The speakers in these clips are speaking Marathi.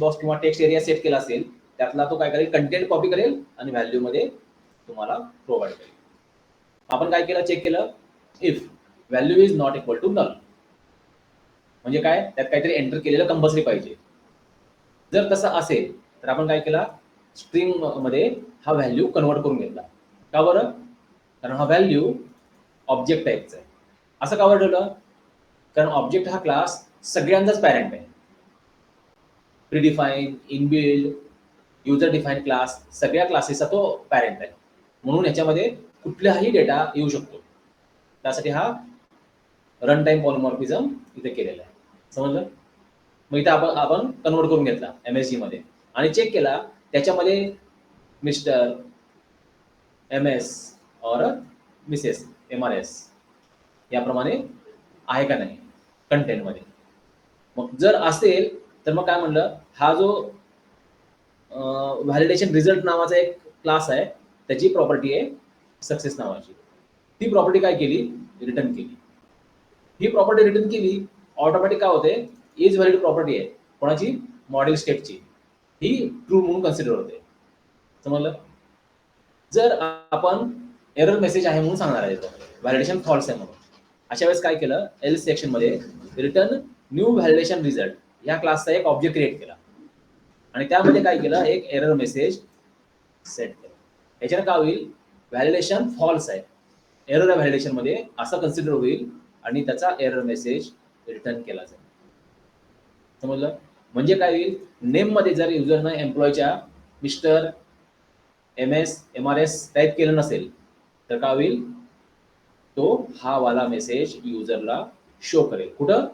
बॉक्स किंवा टेक्स्ट एरिया सेट केला असेल त्यातला तो काय करेल, कंटेंट कॉपी करेल आणि व्हॅल्यू मध्ये तुम्हाला प्रोव्हाइड करेल. आपण काय केलं, चेक केलं if value is not equal to null, म्हणजे काय, त्यात काहीतरी एंटर केलेलं कंपल्सरी पाहिजे. जर तसं असेल तर आपण काय केला, स्ट्रिंग मध्ये हा व्हॅल्यू कन्वर्ट करून घेतला. का बरं, कारण हा व्हॅल्यू ऑब्जेक्ट टाईपचा आहे. असं का बरं ठेवलं, कारण ऑब्जेक्ट हा क्लास सगळ्यांचाच पॅरेंट आहे. प्रीडिफाईन, इनबिल्ड, युजर डिफाईन क्लास सगळ्या क्लासेसचा तो पॅरेंट आहे. म्हणून याच्यामध्ये कुठलाही डेटा येऊ शकतो. त्यासाठी हा रन टाइम पॉलिमॉर्फिझम इथे केलेला आहे. समजलं. मग इथे आपण कन्वर्ट करून घेतला MSG मध्ये आणि चेक केला त्याच्यामध्ये मिस्टर, MS और मिसेस, MRS याप्रमाणे आहे का नाही कंटेंट मध्ये. मग जर असेल तर मग काय म्हणलं, हा जो व्हॅलिडेशन रिझल्ट नावाचा एक क्लास आहे त्याची प्रॉपर्टी आहे सक्सेस नावाची. ती प्रॉपर्टी काय केली, रिटर्न केली. ही प्रॉपर्टी रिटर्न केली, ऑटोमॅटिक काय होते, इज व्हॅलिड प्रॉपर्टी आहे कोणाची, मॉडेल स्टेटची, ही ट्रू म्हणून कन्सिडर होते. समजलं. जर आपण एरर मेसेज आहे म्हणून सांगणार आहे व्हॅलिडेशन फॉल्स आहे म्हणून, अशा वेळेस काय केलं, एल्स सेक्शन मध्ये रिटर्न न्यू व्हॅलिडेशन रिझल्ट या क्लासचा एक ऑब्जेक्ट क्रिएट केला आणि त्यामध्ये काय केलं, एक एरर मेसेज सेट केला. याच्यानं काय होईल, व्हॅलिडेशन फॉल्स आहे, एरर व्हॅलिडेशन मध्ये असं कन्सिडर होईल आणि त्याचा एरर मेसेज रिटर्न केला जाईल. समजलं. म्हणजे काय होईल, नेम मध्ये जर युजरनं एम्प्लॉयच्या मिस्टर, MS, MRS टाईप केलं नसेल तर काय होईल, तो हा वाला मेसेज युजरला शो करेल. कुठं,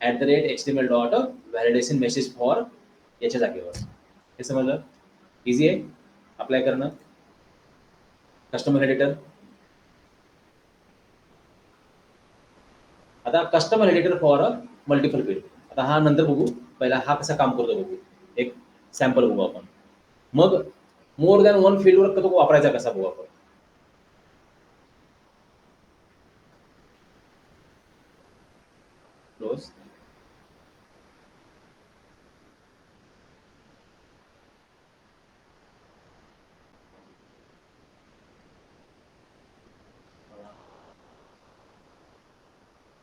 @HTML.validation message फॉर याच्या जागेवर. हे समजलं. इझी आहे अप्लाय करणं. कस्टमर एडिटर, आता customer editor for multiple field, आता हा नंतर बघू, पहिला हा कसा काम करतो बघू, एक सॅम्पल बघू आपण. मग मोर दॅन वन फील्डवर तो वापरायचा कसा बघू आपण. Close.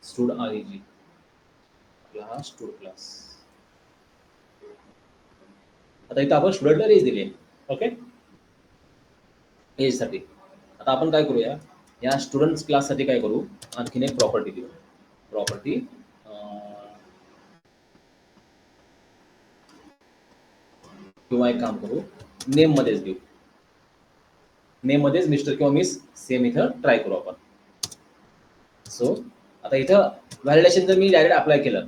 Stood REG class, stood class. आता इथं आपण स्टुडंटला रेज दिली. ओके, एज साठी. आता आपण काय करूया, या स्टुडंट क्लास साठी काय करू, आणखीन एक प्रॉपर्टी देऊ. प्रॉपर्टी किंवा एक काम करू, नेम मध्येच देऊ. नेम मध्येच मिस्टर किंवा मिस सेम इथं ट्राय करू आपण. सो आता इथं व्हॅलिडेशन जर मी डायरेक्ट अप्लाय केलं,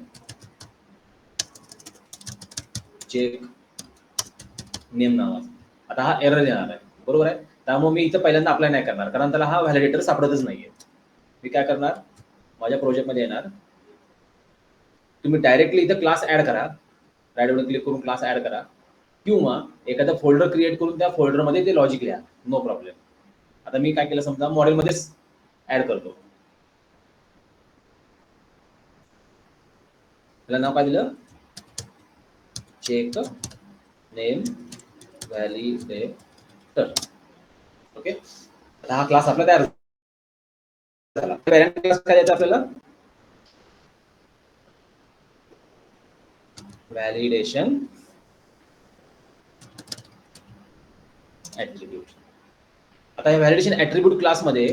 चेक नेम नावाचा, आता हा एरर येणार आहे, बरोबर आहे. त्यामुळे मी इथं पहिल्यांदा अप्लाय नाही करणार, कारण त्याला हा व्हॅलिडेटर सापडतच नाहीये. मी काय करणार, माझ्या प्रोजेक्टमध्ये येणार, तुम्ही डायरेक्टली इथं क्लास ऍड करा, राईट वर क्लिक करून क्लास ऍड करा, किंवा एखादा फोल्डर क्रिएट करून त्या फोल्डरमध्ये ते लॉजिक लिहा, नो प्रॉब्लेम. आता मी काय केलं, समजा मॉडेलमध्येच ऍड करतो. त्याला नाव काय दिलं, चेक नेम व्हॅलिडेटर. ओके, आता हा क्लास आपला तयार झाला. पॅरेंट क्लास काय द्यायचा आपल्याला, व्हॅलिडेशन ऍट्रिब्यूट. आता या व्हॅलिडेशन ऍट्रिब्यूट क्लासमध्ये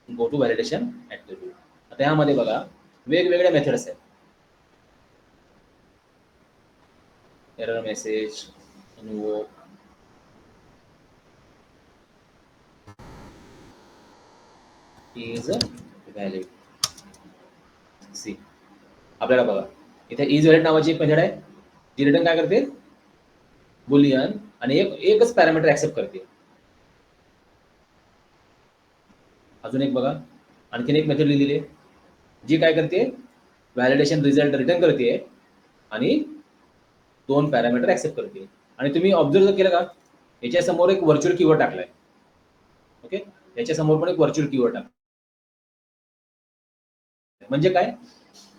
गो टू व्हॅलिडेशन ऍट्रिब्यूट. आता यामध्ये बघा वेगवेगळ्या मेथड्स आहेत. Error message, invoke, is valid. See, आपल्याला बघा इथे इज व्हॅलिड नावाची एक मेथड आहे, जी रिटर्न काय करते, बुलियन, आणि एकच पॅरामीटर ऍक्सेप्ट करते. अजून एक बघा, आणखीन एक मेथड लिहिलेली आहे, जी काय करते, व्हॅलिडेशन रिझल्ट रिटर्न करते आणि 2 पॅरामीटर ऍक्सेप्ट करते. आणि तुम्ही ऑब्झर्व केलं का, याच्या समोर एक व्हर्च्युअल कीवर्ड टाकलाय. ओके, याच्या समोर पण एक व्हर्च्युअल कीवर्ड टाकलाय. म्हणजे काय,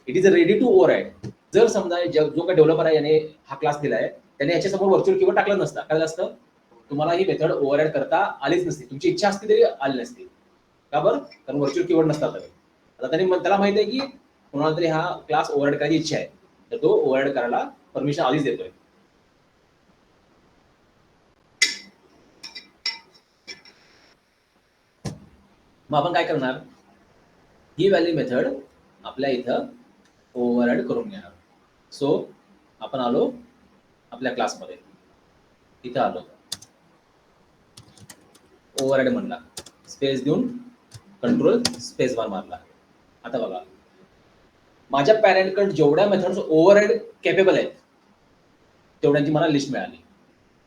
it is ready to override. जर समजा जो काही डेव्हलपर आहे याने हा क्लास दिलाय त्याने याच्यासमोर व्हर्च्युअल कीवर्ड टाकलं नसता, काय झालं असतं, तुम्हाला ही मेथड ओव्हरराईड करता आलीच नसती, तुमची इच्छा असती तरी आली नसती. का बरं? कारण व्हर्च्युअल कीवर्ड नसतात. आता त्याला माहिती आहे की कोणाला तरी हा क्लास ओव्हरराईड करायची इच्छा आहे, तर तो ओव्हरराईड करायला परमिशन आधीच देतोय. मग आपण काय करणार, ही व्हॅल्यू मेथड आपल्या इथं ओव्हरराईड करून घेणार. सो आपण आलो आपल्या क्लासमध्ये, इथं आलो, ओव्हरराईड म्हणला, स्पेस देऊन कंट्रोल स्पेस बार मारला. आता बघा, माझ्या पॅरेंटकडे जेवढ्या मेथड्स ओव्हरराईड केपेबल आहेत तेवढ्यांची मला लिस्ट मिळाली.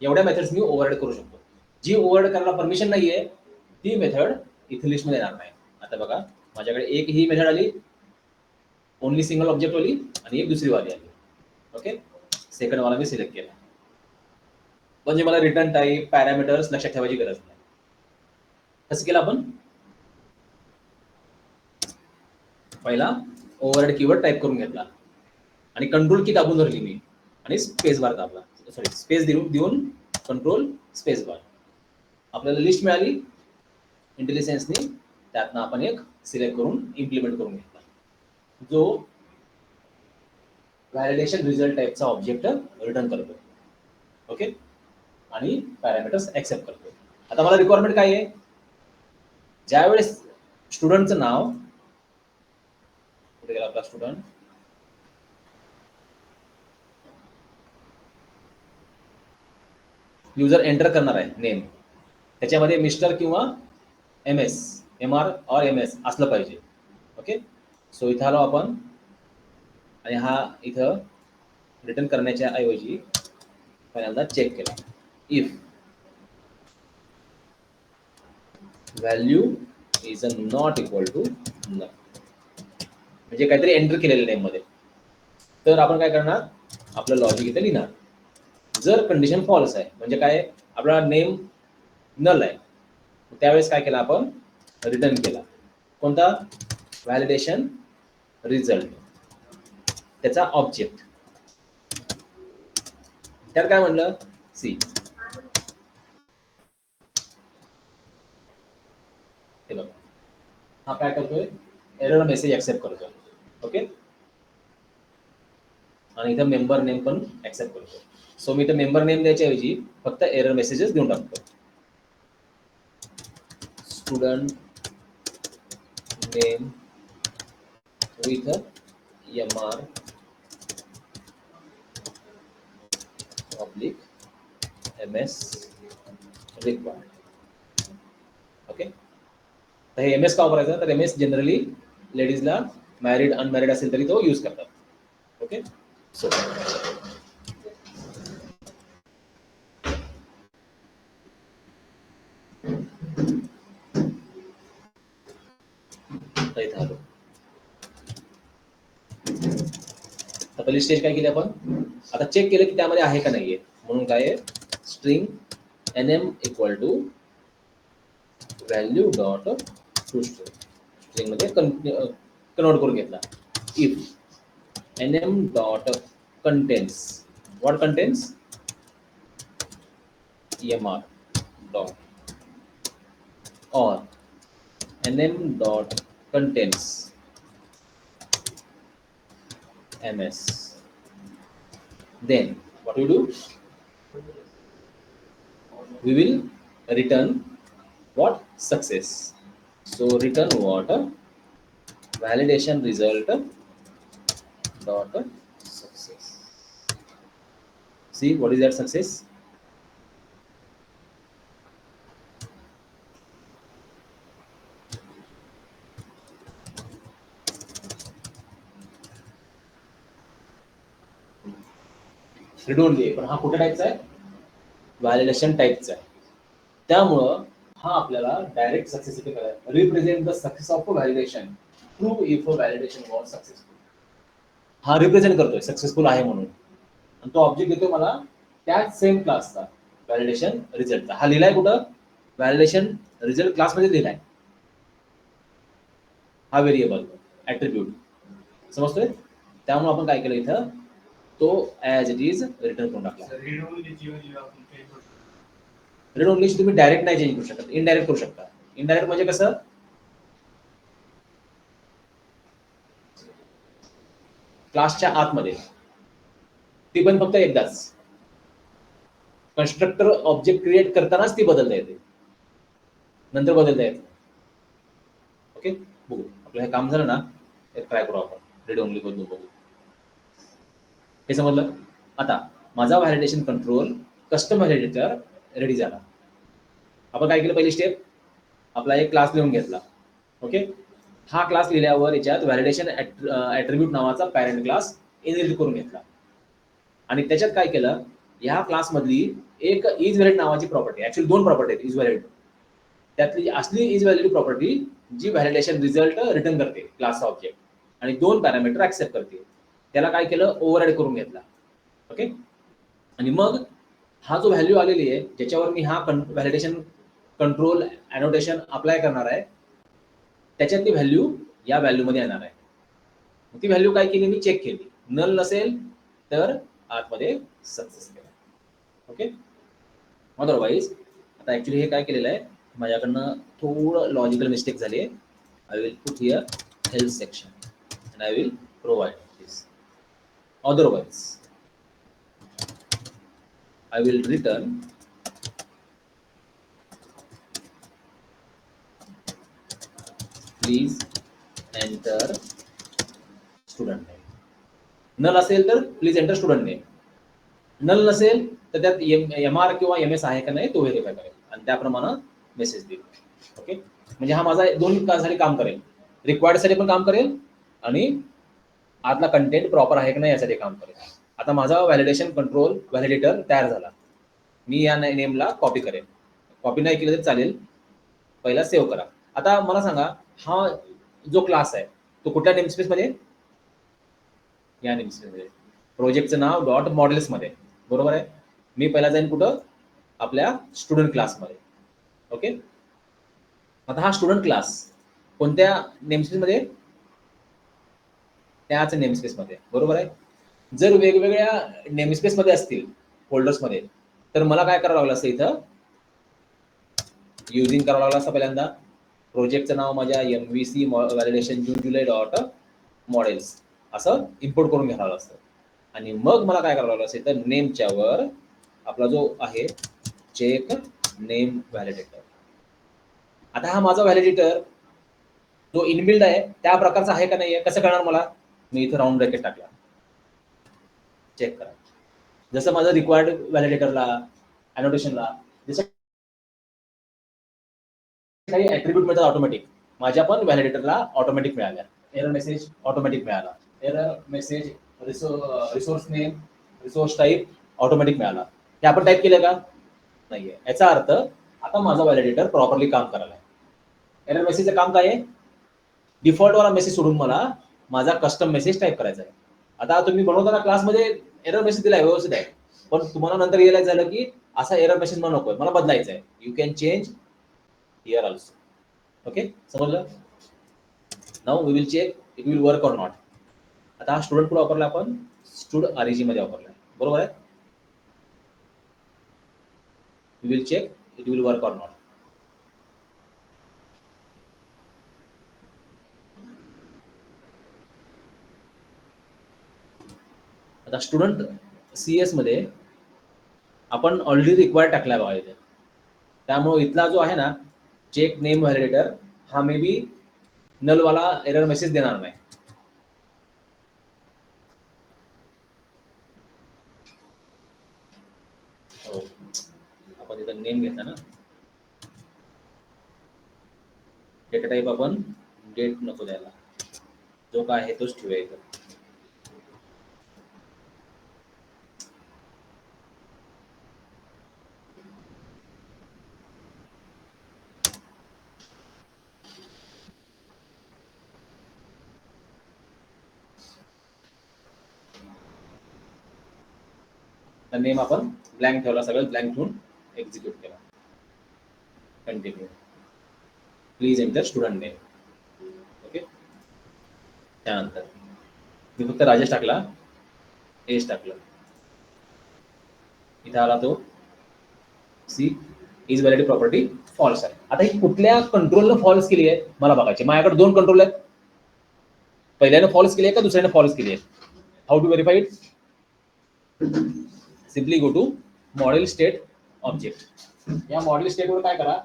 एवढ्या मेथड्स मी ओव्हरराईड करू शकतो. जी ओव्हरराईड करायला परमिशन नाहीये ती मेथड इथे लिस्टमध्ये येणार नाही. आता बघा, माझ्याकडे एक ही मेथड आली, ओनली सिंगल ऑब्जेक्ट वाली, आणि एक दुसरी वाली आली. ओके, सेकंड वाला मी सिलेक्ट केला, म्हणजे मला रिटर्न टाईप पॅरामीटर्स लक्षात ठेवायची गरज नाही. कसं केलं आपण, पहिला ओव्हरराईड कीवर्ड टाईप करून घेतला आणि कंट्रोल की दाबून धरली मी आणि स्पेस बार दाबला, सॉरी स्पेस देऊन कंट्रोल स्पेस बार. आपल्याला लिस्ट मिळाली इंटेलिजन्सनी, त्यातनं आपण एक सिलेक्ट करून इम्प्लिमेंट करून घेतला, जो व्हॅलिडेशन रिझल्ट टाईपचा ऑब्जेक्ट रिटर्न करतो. ओके, आणि पॅरामीटर्स ऍक्सेप्ट करतो. आता मला रिक्वायरमेंट काय आहे, ज्यावेळेस स्टुडंटचं नाव, कुठे गेला आपला स्टुडंट, युजर एंटर करणार आहे नेम, त्याच्यामध्ये मिस्टर किंवा MS, MR और MS असलं पाहिजे. ओके, सो इथं आलो आपण, आणि हा इथं रिटर्न करण्याच्या ऐवजी पहिल्यांदा चेक केला, if value is not equal to null, म्हणजे काहीतरी एंटर केलेलं नेम मध्ये. तर आपण काय करणार, आपलं लॉजिक इथे लिहिणार. जर कंडिशन फॉल्स आहे, म्हणजे काय, आपला नेम नल आहे, त्यावेळेस काय केलं आपण, रिटर्न केला कोणता, व्हॅलिडेशन रिझल्ट, त्याचा ऑब्जेक्ट. त्यात काय म्हणलं, सी, हे बघा, हा काय करतोय, एरर मेसेज ऍक्सेप्ट करतोय. ओके, आणि इथं मेंबर नेम पण ऍक्सेप्ट करतो. सो मी इथं मेंबर नेम द्यायच्या ऐवजी फक्त एरर मेसेजेस देऊन टाकतो, student name with MR oblique MS required. Okay, तर हे MS का वापरायचं, तर MS जनरली लेडीजला मॅरिड अनमॅरिड असेल तरी तो यूज करतात. ओके, सो इथं आलो. तर पहिली स्टेज काय केली आपण, आता चेक केलं की त्यामध्ये आहे का नाहीये, म्हणून काय, string NM equal to value dot to string मध्ये कन्वर्ट करून घेतला. If NM dot contains, what contains, MR dot or NM dot contains MS, then what we do, we will return what, success. So return what, validation result dot success. See what is that success, return दे, पण हा कुठे टाईपचा आहे, व्हॅलिडेशन टाईपचा आहे. त्यामुळं हा आपल्याला डायरेक्ट सक्सेस इथे करायचा, represent the success of validation, prove if validation was successful. हा रिप्रेझेंट करतोय सक्सेसफुल आहे म्हणून, आणि तो ऑब्जेक्ट देतोय मला त्याच सेम क्लासचा व्हॅलिडेशन रिझल्टचा. हा लिहिलाय कुठं, व्हॅलिडेशन रिझल्ट क्लासमध्ये लिहिलाय, हा व्हेरिएबल ऍट्रिब्यूट, समजतोय. त्यामुळे आपण काय केलं इथं तो ॲज इट इज रिटर्न करून टाकला. रीड ओनलीची तुम्ही डायरेक्ट नाही चेंज करू शकत, इनडायरेक्ट करू शकता. इनडायरेक्ट म्हणजे कसं, क्लासच्या आतमध्ये ती पण फक्त एकदाच. कन्स्ट्रक्टर ऑब्जेक्ट क्रिएट करतानाच ती बदलता येते, नंतर बदलता येते. ओके, बघू आपलं हे काम झालं ना, ट्राय करू आपण रीड ओनली बदलू बघू. हे समजलं. आता माझा validation control custom validator ready झाला. आपण काय केलं, पहिली स्टेप आपला एक क्लास लिहून घेतला. ओके, हा क्लास लिहिल्यावर याच्यात व्हॅलिडेशन ॲट्रिब्यूट नावाचा पॅरेंट क्लास इनहेरिट करून घेतला. आणि त्याच्यात काय केलं, ह्या क्लासमधली एक इज व्हॅलिड नावाची प्रॉपर्टी, ऍक्च्युअली दोन प्रॉपर्टी आहेत इज व्हॅलिड. त्यातली असली इज व्हॅलिड प्रॉपर्टी जी व्हॅलिडेशन रिझल्ट रिटर्न करते क्लासचा ऑब्जेक्ट, आणि दोन पॅरामीटर ऍक्सेप्ट करते. त्याला काय केलं, ओव्हरराईड करून घेतला. ओके, आणि मग हा जो व्हॅल्यू आलेली आहे ज्याच्यावर मी हा व्हॅलिडेशन कंट्रोल अॅनोटेशन अप्लाय करणार आहे, त्याच्यातली व्हॅल्यू या व्हॅल्यूमध्ये येणार आहे. ती व्हॅल्यू काय केली, मी चेक केली. नल नसेल तर आतमध्ये सक्सेस केला. ओके, अदरवाईज आता ऍक्च्युली हे काय केलेलं आहे, माझ्याकडनं थोडं लॉजिकल मिस्टेक झाली आहे. I will put here health section and I will provide this. Otherwise I will return please enter student name. Null असेल तर please enter student name. Null नसेल तर त्यात MR किंवा MS आहे का नाही तो व्हेरीफाय करेल आणि त्याप्रमाणे मेसेज देईल. ओके, म्हणजे हा माझा दोन साठी काम करेल, रिक्वायर्ड साठी पण काम करेल आणि आतला कंटेंट प्रॉपर आहे की नाही यासाठी काम करेल. आता माझा व्हॅलिडेशन कंट्रोल व्हॅलिडेटर तयार झाला. मी या नेमला कॉपी करेल, कॉपी नाही केलं तरी चालेल, पहिला सेव्ह करा. आता मला सांगा, हा जो क्लास आहे तो कुठल्या नेमस्पेस मध्ये, या नेमस्पेस मध्ये प्रोजेक्टचं नाव डॉट मॉडेल्स मध्ये, बरोबर आहे. मी पहिला जाईन कुठं, आपल्या स्टुडंट क्लासमध्ये. ओके, आता हा स्टुडंट क्लास कोणत्या नेमस्पेस मध्ये, त्याच नेमस्पेस मध्ये, बरोबर आहे. जर वेगवेगळ्या नेमस्पेस मध्ये असतील फोल्डर्स मध्ये, तर मला काय करावं लागलं असतं, इथं युजिंग करावं लागलं असतं. पहिल्यांदा प्रोजेक्टचं नाव माझ्या MVC व्हॅलिडेशन जून जुलै डॉट मॉडेल्स असं इम्पोर्ट करून घ्यावं असतं. आणि मग मला काय करावं लागलं असेल तर नेमच्या वर आपला जो आहे चेक नेम व्हॅलिडेटर. आता हा माझा व्हॅलिडेटर जो इनबिल्ड आहे त्या प्रकारचा आहे का नाही आहे कसं कळणार मला, मी इथं राऊंड ब्रॅकेट टाकला, चेक करा. जसं माझं रिक्वायर्ड व्हॅलिडेटरला अॅनोटेशनला जसं काही ऍट्रिब्यूट मिळतात ऑटोमॅटिक, माझ्या पण व्हॅलिडेटरला ऑटोमॅटिक मिळाल्या. एरर मेसेज ऑटोमॅटिक मिळाला, error message resource name resource type automatic मिळाला. हे आपण टाईप केलं का, नाहीये. याचा अर्थ आता माझा व्हॅलिडेटर प्रॉपरली काम करायला आहे. एरर मेसेजचं काम काय आहे, डिफॉल्ट वाला मेसेज सोडून मला माझा कस्टम मेसेज टाईप करायचा आहे. आता तुम्ही बनवताना क्लासमध्ये एरर मेसेज दिलाय व्यवस्थित आहे, पण तुम्हाला नंतर रिअलाइज झालं की असा एरर मेसेज मला नकोय, मला बदलायचा आहे. You can change here also. Okay, समजलं. Now we will check it will work or not. आता हा स्टुडंट कुठे वापरला, आपण स्टुड REG मध्ये वापरला, बरोबर आहे. We will check it will work or not. आता स्टुडंट CS मध्ये आपण ऑलरेडी रिक्वायर्ड टाकलाय बघा इथे, त्यामुळे इथला जो आहे ना चेक नेम व्हॅलिडेटर हा मे बी नलवाला एरर मेसेज देणार नाही. हो, आपण इथं नेम घेतला ना, डेटा टाईप आपण डेट नको द्यायला, जो काय आहे तोच ठेवूया इथं. नेम आपण ब्लँक ठेवला, सगळं ब्लँक ठेवून एक्झिक्यूट केला. Continue, please enter student name. Okay, त्यानंतर मी फक्त राजेश टाकला, एज टाकलं, इथे आला तो see is valid property false आहे. आता ही कुठल्या कंट्रोलनं फॉल्स केली आहे मला बघायची. माझ्याकडे 2 कंट्रोल आहेत, पहिल्यानं फॉल्स केली आहे का दुसऱ्यानं फॉल्स केली आहे. How to verify it? Simply go to model state object. या मॉडेल स्टेटवर काय करा,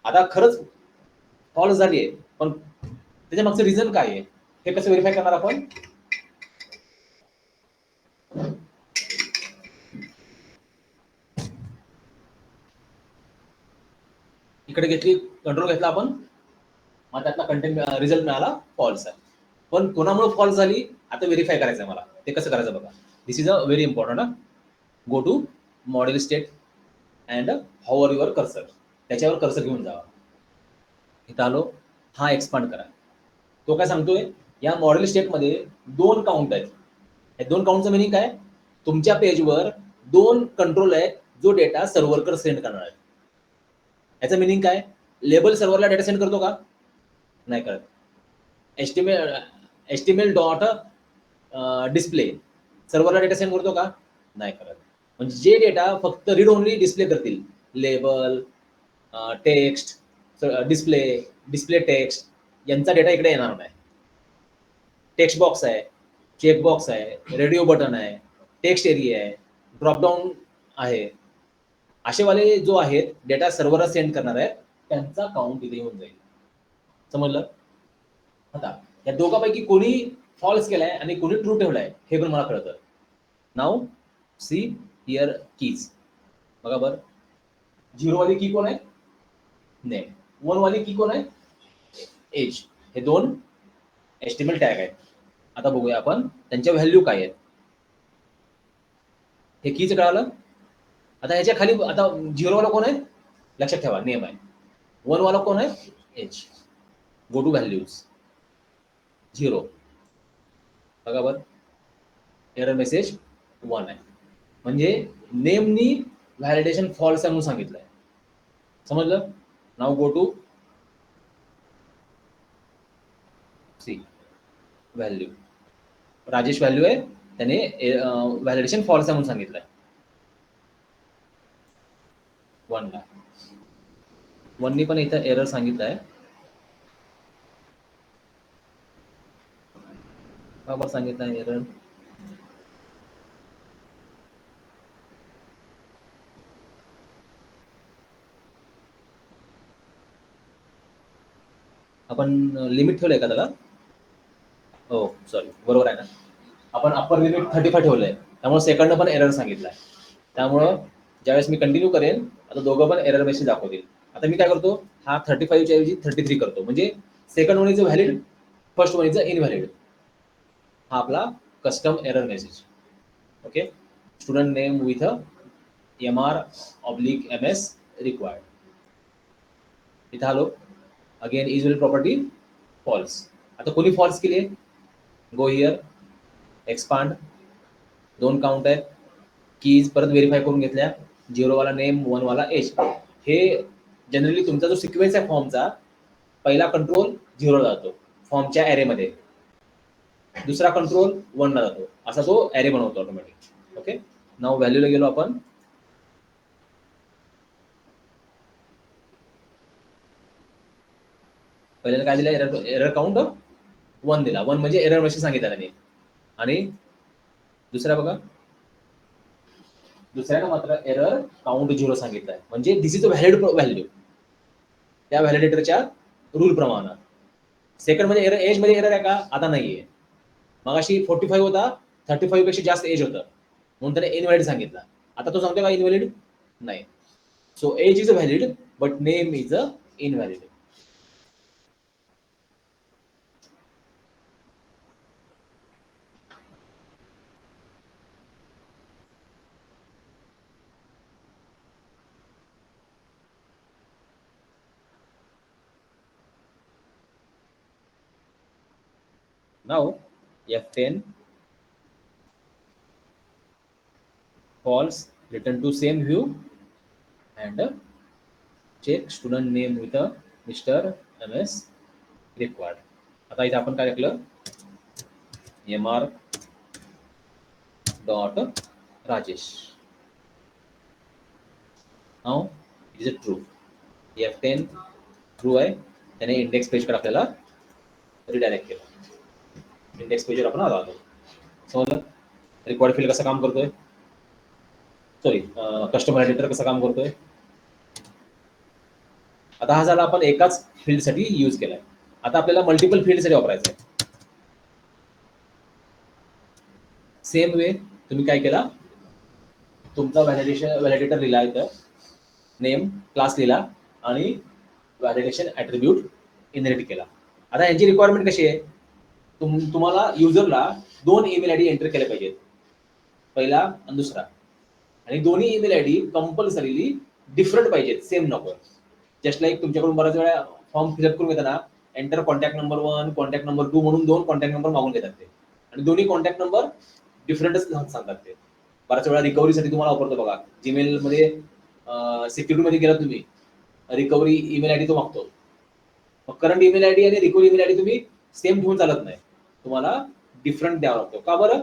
आता खरंच फॉल्स झाली आहे पण त्याच्या मागचं रिझन काय आहे हे कसं व्हेरीफाय करणार आपण. इकडे घेतली, कंट्रोल घेतला आपण, मग त्यातला कंटेंट रिझल्ट मिळाला फॉल्स आहे. पण कोणामुळे फॉल्स झाली आता व्हेरीफाय करायचं आहे मला. ते कसं करायचं बघा. This is a very important. Go to model state and hover your cursor. त्याच्यावर कर्सर घेऊन जावा. इथं आलो, हा एक्सपांड करा. तो काय सांगतोय, या मॉडेल स्टेटमध्ये 2 काउंट आहेत. या 2 काउंटचं मिनिंग काय, तुमच्या पेजवर 2 कंट्रोल आहेत जो डेटा सर्व्हरकडे सेंड करणार आहे. याचं मिनिंग काय, लेबल सर्व्हरला डेटा सेंड करतो का, नाही करत. एस्टिमेल डॉट डिस्प्ले सर्व्हरला डेटा सेंड करतो का, नाही करत. म्हणजे जे डेटा फक्त रीड ओनली डिस्प्ले करतील, लेबल, टेक्स्ट, डिस्प्ले टेक्स्ट, यांचा डेटा इकडे येणार नाही. टेक्स्ट बॉक्स आहे, चेक बॉक्स आहे, रेडिओ बटन आहे, टेक्स्ट एरिया आहे, ड्रॉपडाऊन आहे, असेवाले जो आहेत डेटा सर्व्हरला सेंड करणार आहे त्यांचा काउंट इथे येऊन जाईल. समजलं. आता या दोघांपैकी कोणी फॉल्स केलाय आणि कोणी ट्रू ठेवलाय हे पण मला कळतं. नाव सी हिअर कीज. बघा बरं, 0 वाली की कोण आहे, नेम. 1 वाली की कोण आहे, एज. हे 2 एस्टिमेल टॅग आहेत. आता बघूया आपण त्यांच्या व्हॅल्यू काय आहेत. हे कीच कळालं. आता ह्याच्या खाली आता 0 वाला कोण आहे, लक्षात ठेवा, नेम आहे. 1 वाला कोण आहे, एज. Go to values, 0. बघा बरं, एरर मेसेज 1 आहे. म्हणजे नेमनी व्हॅलिडेशन फॉल्स आहे म्हणून सांगितलंय. समजलं. Now go to see value. Rajesh value आहे, त्याने व्हॅलिडेशन फॉल्स आहे म्हणून सांगितलंय 1 ला. 1नी पण इथं एरर सांगितलंय. बाबा सांगितलं एरर, आपण लिमिट ठेवलंय का त्याला. हो सॉरी, बरोबर आहे ना. आपण अप्पर लिमिट 35 ठेवलंय, त्यामुळे सेकंड पण एरर सांगितलाय. त्यामुळं ज्यावेळेस मी कंटिन्यू करेन आता दोघं पण एरर मेसेज दाखवतील. आता मी काय करतो, हा 35 च्या ऐवजी 33 करतो. म्हणजे second one is valid, first one is invalid. हा आपला custom error message. Okay. Student name with MR/MS required. इथं आलो, again is valid property false. आता कोणी फॉल्स केली आहे, गो हिअर, एक्सपांड, 2 काउंट आहेत, कीज परत व्हेरीफाय करून घेतल्या, 0 वाला नेम, 1 वाला एज. हे जनरली तुमचा जो सिक्वेन्स आहे फॉर्मचा, पहिला कंट्रोल 0 ला जातो फॉर्मच्या ॲरेमध्ये, दुसरा कंट्रोल 1 ला जातो, असा तो ॲरे बनवतो ऑटोमॅटिक. ओके. नाव व्हॅल्यूला गेलो आपण, पहिल्याला काय दिलं, एरर काउंट 1 दिला. 1 म्हणजे एरर मेसेज सांगितलं त्याने. आणि दुसरा बघा, दुसऱ्यानं मात्र एरर काउंट 0 सांगितलंय. म्हणजे दिस इज अ व्हॅलिड व्हॅल्यू त्या व्हॅलिडेटरच्या रूल प्रमाणे. सेकंड मध्ये एरर, एज मध्ये एरर आहे का, आता नाहीये. मगाशी 45 होता, 35 पेक्षा जास्त एज होतं म्हणून त्याने इनव्हॅलिड सांगितलं. आता तो सांगतो का इनव्हॅलिड, नाही. So as is a valid but name is a invalid. Now F10 false, return to same view and check student name with a Mr. MS required. आता इथे आपण काय टाकलं, mr dot Rajesh. Now it is true. F10 true आहे, त्याने इंडेक्स पेज कडे आपल्याला रिडायरेक्ट केलं. इंडेक्स पेजवर आपण आलो. समजलं रिक्वायर्ड फील्ड कसं काम करतोय, सॉरी कस्टमर एडिटर कसं काम करतोय. आता हा झाला आपण एकाच फील्डसाठी यूज केलाय. आता आपल्याला मल्टिपल फील्डसाठी वापरायचं आहे. सेम वे तुम्ही काय केला, तुमचा व्हॅलिडेटर लिहिला इथं, नेम क्लास लिहिला आणि व्हॅलिडेशन ॲट्रिब्यूट इनहेरिट केला. आता यांची रिक्वायरमेंट कशी आहे, तुम्हाला युजरला 2 ईमेल आयडी एंटर केले पाहिजेत, पहिला आणि दुसरा, आणि दोन्ही ईमेल आयडी कंपल्सरीली डिफरंट पाहिजेत, सेम नको. जस्ट लाईक तुमच्याकडून बऱ्याच वेळा फॉर्म फिलअप करून घेताना enter contact number 1 contact number 2 म्हणून 2 कॉन्टॅक्ट नंबर मागून घेतात ते, आणि दोन्ही कॉन्टॅक्ट नंबर डिफरंटच सांगतात ते. बऱ्याच वेळा रिकव्हरीसाठी तुम्हाला वापरतो बघा, जीमेल मध्ये सिक्युरिटीमध्ये गेला तुम्ही, रिकव्हरी ईमेल आयडी तो मागतो. मग करंट ईमेल आयडी आणि रिकव्हरी ईमेल आयडी तुम्ही सेम घेऊन चालत नाही, तुम्हाला डिफरंट द्यावा लागतो. का बरं,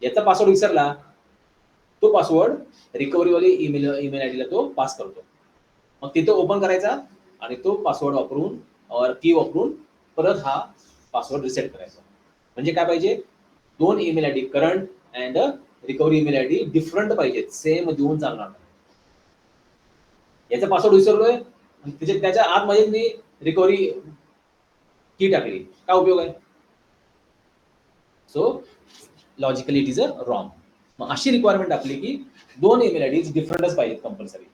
याचा पासवर्ड विसरला, तो पासवर्ड रिकव्हरीवाली ईमेल आयडीला तो पास करतो. मग तिथे ओपन करायचा आणि तो पासवर्ड वापरून की वापरून परत हा पासवर्ड रिसेट करायचा. म्हणजे काय पाहिजे, 2 email ID current and recovery email ID different पाहिजेत, सेम देऊन चालणार नाही. याचा पासवर्ड विसरलोय आणि त्याच्या आतमध्ये मी रिकव्हरी की टाकली, काय उपयोग आहे. So logically it is a wrong. मग अशी रिक्वायरमेंट आपली की 2 ईमेल आयडी डिफरंटच पाहिजेत compulsory.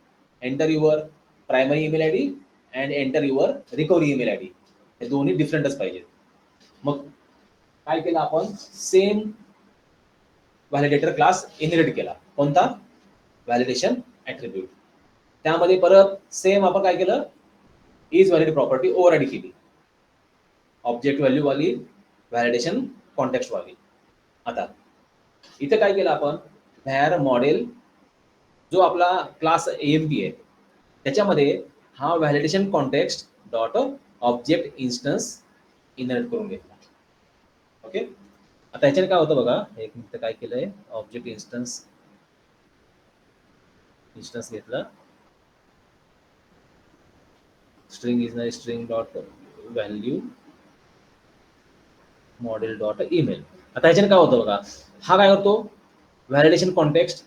Enter your primary email ID and enter your recovery email ID, हे दोन्ही डिफरंटच पाहिजेत. मग काय केलं आपण, सेम व्हॅलिडेटर क्लास इनहेरिट केला. कोणता, व्हॅलिडेशन ॲट्रिब्यूट. त्यामध्ये परत सेम आपण काय केलं, इज व्हॅलिड प्रॉपर्टी ओव्हरराईड केली, ऑब्जेक्ट व्हॅल्यू वाली, व्हॅलिडेशन कॉन्टेक्स्ट वाली. आता इथे काय केलं आपण, व्हॅर मॉडेल जो आपला क्लास AMP आहे त्याच्यामध्ये हा validation context dot object instance inherit करून घेतला. ओके, आता ह्याच्याने काय होतं बघा, एक मिनिट काय केलंय, ऑब्जेक्ट इन्स्टन्स घेतलं, स्ट्रिंग इज नाही, string dot value model dot email. आता ह्याच्याने काय होतं बघा, हा काय करतो, व्हॅलिडेशन कॉन्टेक्स्ट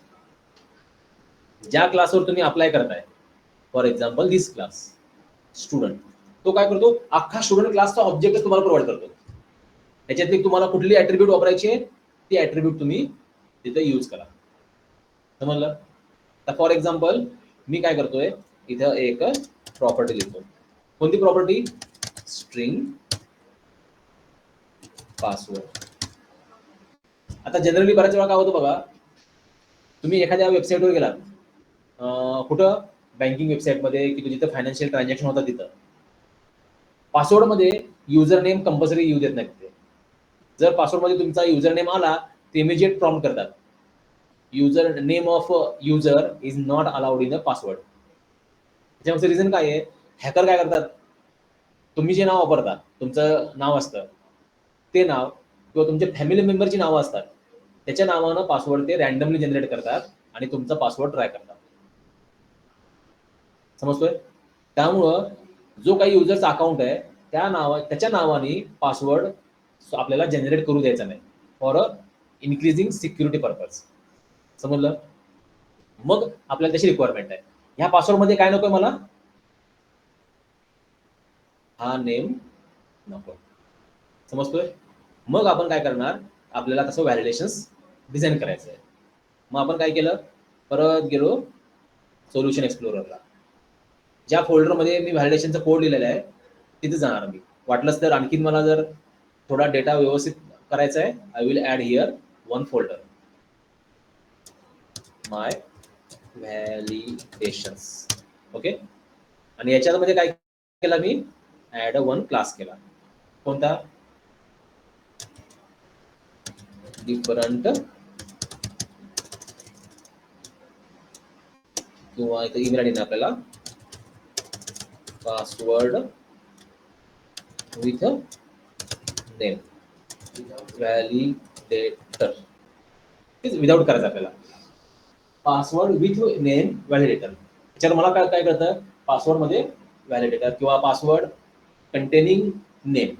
ज्या क्लासवर तुम्ही अप्लाय करताय, for example this class student, तो काय करतो, अख्खा स्टुडंट क्लासचा ऑब्जेक्ट तुम्हाला प्रोव्हाइड करतो. त्याच्यातली तुम्हाला कुठली ॲट्रिब्यूट वापरायची आहे ती ॲट्रिब्यूट तुम्ही तिथे यूज करा. समजलं. तर फॉर एक्झाम्पल मी काय करतोय, इथं एक प्रॉपर्टी लिहितो. कोणती प्रॉपर्टी, स्ट्रिंग पासवर्ड. आता जनरली बऱ्याच वेळा काय होतं बघा, तुम्ही एखाद्या वेबसाईटवर गेलात, कुठं बँकिंग वेबसाईटमध्ये की जिथं फायनान्शियल ट्रान्झॅक्शन होतात, तिथं पासवर्डमध्ये युजर नेम कंपल्सरी येऊ देत नाही. जर पासवर्डमध्ये तुमचा युजर नेम आला तर इमिजिएट प्रॉम्प्ट करतात, user name of user is not allowed in a password. त्याच्यामध्ये रिझन काय आहे, हॅकर काय करतात, तुम्ही जे नाव वापरता, तुमचं नाव असतं ते नाव किंवा तुमच्या फॅमिली मेंबरची नावं असतात, त्याच्या नावानं पासवर्ड ते रॅन्डमली जनरेट करतात आणि तुमचा पासवर्ड ट्राय करतात. समजतोय. त्यामुळं जो काही युजरचा अकाउंट आहे त्याच्या नावाने पासवर्ड आपल्याला जनरेट करू द्यायचा नाही, for a increasing security purpose. समजलं. मग आपल्याला त्याची रिक्वायरमेंट आहे, ह्या पासवर्डमध्ये काय नकोय मला, हा नेम नको. समजतोय. मग आपण काय करणार, आपल्याला तसं व्हॅलिडेशन्स डिझाईन करायचं आहे. मग आपण काय केलं, परत गेलो सोल्युशन एक्सप्लोररला, ज्या फोल्डरमध्ये मी व्हॅलिडेशनचा कोड लिहिलेला आहे तिथे जाणार मी. वाटलंच तर आणखीन मला जर थोडा डेटा व्यवस्थित करायचा आहे, I will add here one folder, my validations. Okay, आणि याच्यामध्ये काय केलं मी, ॲड वन क्लास केला. कोणता, डिफरंट, किंवा इथे ईमेल आयडी आपल्याला password with name. Validator without करायचं आपल्याला. Password with name validator. त्याच्यावर मला काय काय कळतं, पासवर्ड मध्ये व्हॅलिडेटर किंवा password containing name.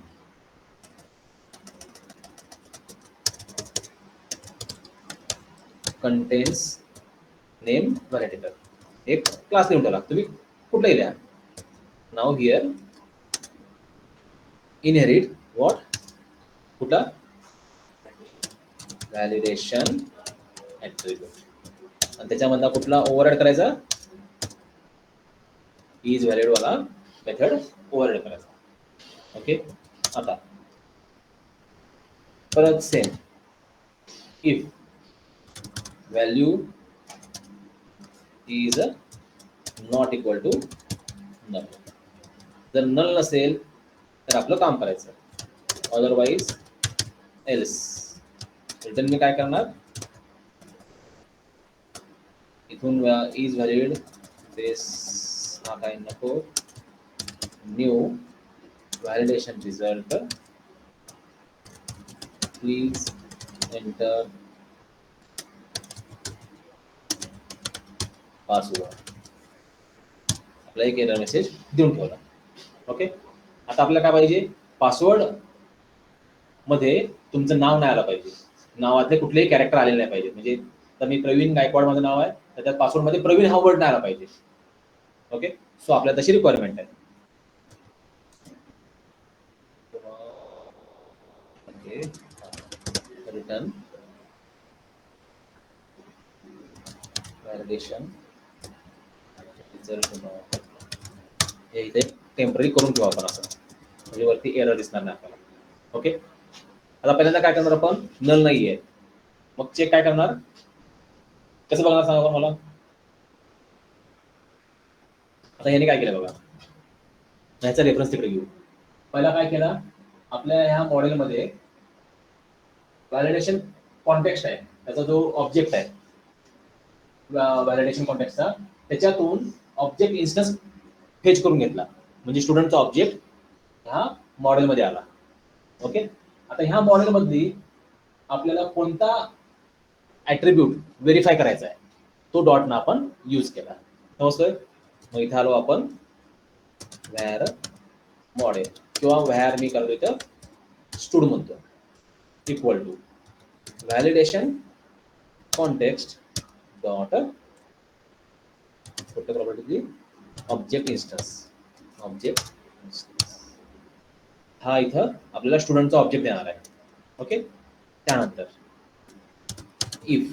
Contains name validator. एक क्लास लिहून ठेवला, तुम्ही कुठलाही लिहा. नाव हिअर इनहेरिट व्हॉट, कुठला व्हॅलिडेशन ऍट्रिब्यूट, आणि त्याच्यामधला कुठला ओव्हरराइड करायचा, इज व्हॅलिड वाला मेथड ओव्हरराइड करायचा. ओके. आता परत same, if value is not equal to null. जर नल नसेल तर आपलं काम करायचं, अदरवाईज एल्स. रिटर्न मी काय करणार, इथून इज व्हॅलिड बेस हा काय नको, new validation result please enter password. आपला एक एरर मेसेज देऊन ठेवला. ओके. आता आपल्याला काय पाहिजे, पासवर्ड मध्ये तुमचं नाव नाही आलं पाहिजे, नावातले कुठलेही कॅरेक्टर आलेले नाही पाहिजे. म्हणजे तर मी प्रवीण गायकवाड माझं नाव आहे, तर त्या पासवर्ड मध्ये प्रवीण हा वर्ड नाही आला पाहिजे. ओके. सो आपल्याला तशी रिक्वायरमेंट आहे. ओके. Return validation result. हे इथे टेम्पररी करून ठेवू आपण असं, म्हणजे वरती एरर दिसणार नाही आपल्याला. ओके. आता पहिल्यांदा काय करणार आपण, नल नाहीये, मग चेक काय करणार, कसं बघणार सांगा मला. आता याने काय केलं बघा, ह्याचा रेफरन्स तिकडे घेऊ. पहिला काय केला, आपल्या ह्या मॉडेलमध्ये व्हॅलिडेशन कॉन्टेक्स्ट आहे, त्याचा जो ऑब्जेक्ट आहे व्हॅलिडेशन कॉन्टेक्स्टचा, त्याच्यातून ऑब्जेक्ट इन्स्टन्स फेच करून घेतला, म्हणजे स्टुडंटचा ऑब्जेक्ट ह्या मॉडेलमध्ये आला. ओके. आता ह्या मॉडेलमधली आपल्याला कोणता ऍट्रिब्यूट व्हेरीफाय करायचा आहे, तो डॉट ना आपण यूज केला. समजतोय. मग इथे आलो आपण व्हॅर मॉडेल, किंवा व्हॅर मी करतो इथं स्टूड म्हणतो, equal to validation context dot कुठल्या property, object instance. Object instance हा इथं आपल्याला स्टुडंटचा ऑब्जेक्ट देणार आहे. ओके. त्यानंतर इफ,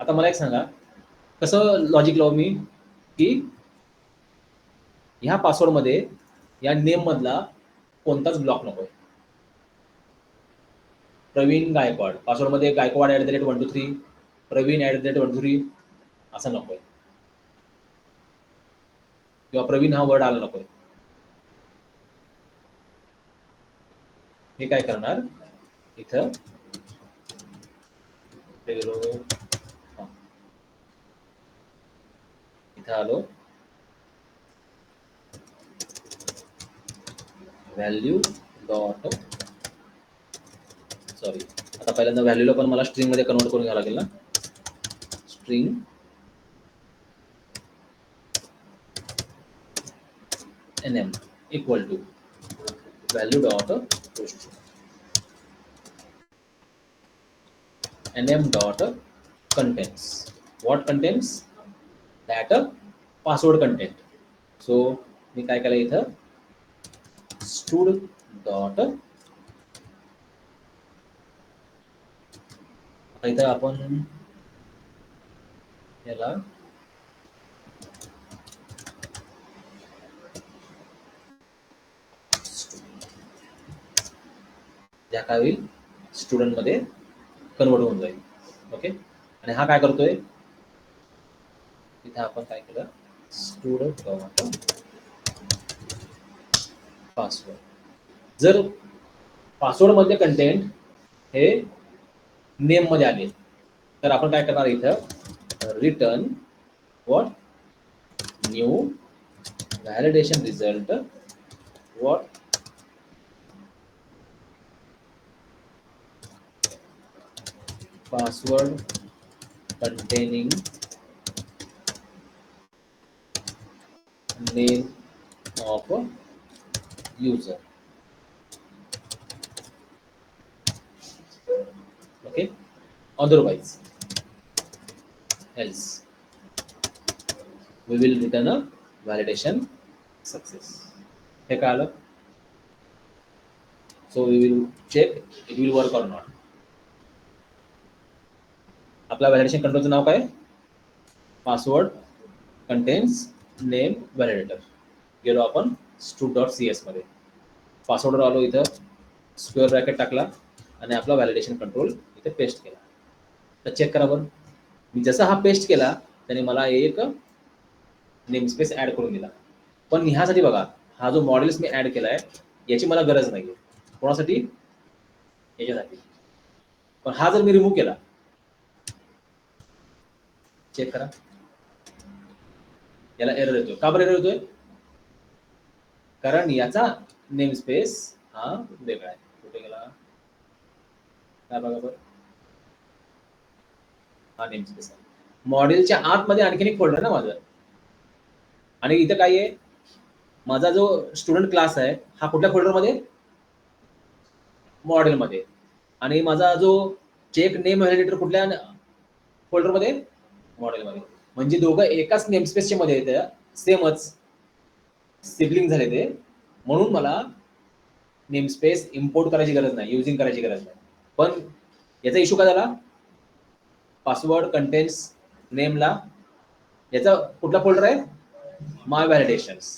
आता मला एक सांगा, कसं लॉजिक लावू मी, की ह्या पासवर्ड मध्ये या नेम मधला कोणताच ब्लॉक नकोय. प्रवीण गायकवाड पासवर्ड मध्ये गायकवाड @123, प्रवीण @123 असं नकोय, किंवा प्रवीण हा वर्ड आला नकोय. हे काय करणार, इथं इथं आलो, व्हॅल्यू डॉट, सॉरी, आता पहिल्यांदा व्हॅल्यूला पण मला स्ट्रिंग मध्ये कन्वर्ट करून घ्यावं लागेल ना. String nm equal to value dot post, nm dot contents. What contents, that password content. So मी काय केलं इथं, स्टूड डॉट, इथं आपण याला ज्या काय होईल, स्टुडंट मध्ये कन्वर्ट होऊन जाईल. ओके. आणि हा काय करतोय, इथे आपण काय केलं, स्टुडंट डॉट पासवर्ड. जर पासवर्ड मधले कंटेंट हे नेम मध्ये आले तर आपण काय करणार, इथं return what, new validation result what password containing name of a user. Okay, otherwise else we will return a validation success. हे कळालं? So we will check it will work or not. आपला व्हॅलिडेशन कंट्रोलचं नाव काय? Password contains name validator. गेलो आपण stud.cs मध्ये. पासवर्डवर आलो, इथं स्क्वेअर ब्रॅकेट टाकला आणि आपला व्हॅलिडेशन कंट्रोल इथे पेस्ट केला. तर चेक करा बरं, मी जसा हा पेस्ट केला त्याने मला एक नेमस्पेस ऍड करून दिला. पण ह्यासाठी बघा, हा जो मॉडेल्स मी ऍड केलाय याची मला गरज नाहीये. कोणासाठी? याच्यासाठी. पण हा जर मी रिमूव्ह केला, चेक करा, याला एरर येतोय. का बरं एरर येतोय? कारण याचा नेमस्पेस हा वेगळा आहे. कुठे गेला? काय बघा बरं, हा नेमस्पेस आहे. मॉडेलच्या आतमध्ये आणखीन एक फोल्डर ना माझं. आणि इथं काय आहे, माझा जो स्टुडंट क्लास आहे हा कुठल्या फोल्डरमध्ये? मॉडेलमध्ये. आणि माझा जो चेक नेम व्हॅलिडेटर कुठल्या फोल्डरमध्ये? मॉडेलमध्ये. म्हणजे दोघं एकाच नेमस्पेसच्या मध्ये येतं, सेमच सिबलिंग झाले ते. म्हणून मला नेमस्पेस इम्पोर्ट करायची गरज नाही, युजिंग करायची गरज नाही. पण याचा इश्यू काय झाला? पासवर्ड कंटेन्स नेमला याचा कुठला फोल्डर आहे? माय व्हॅलिडेशन्स.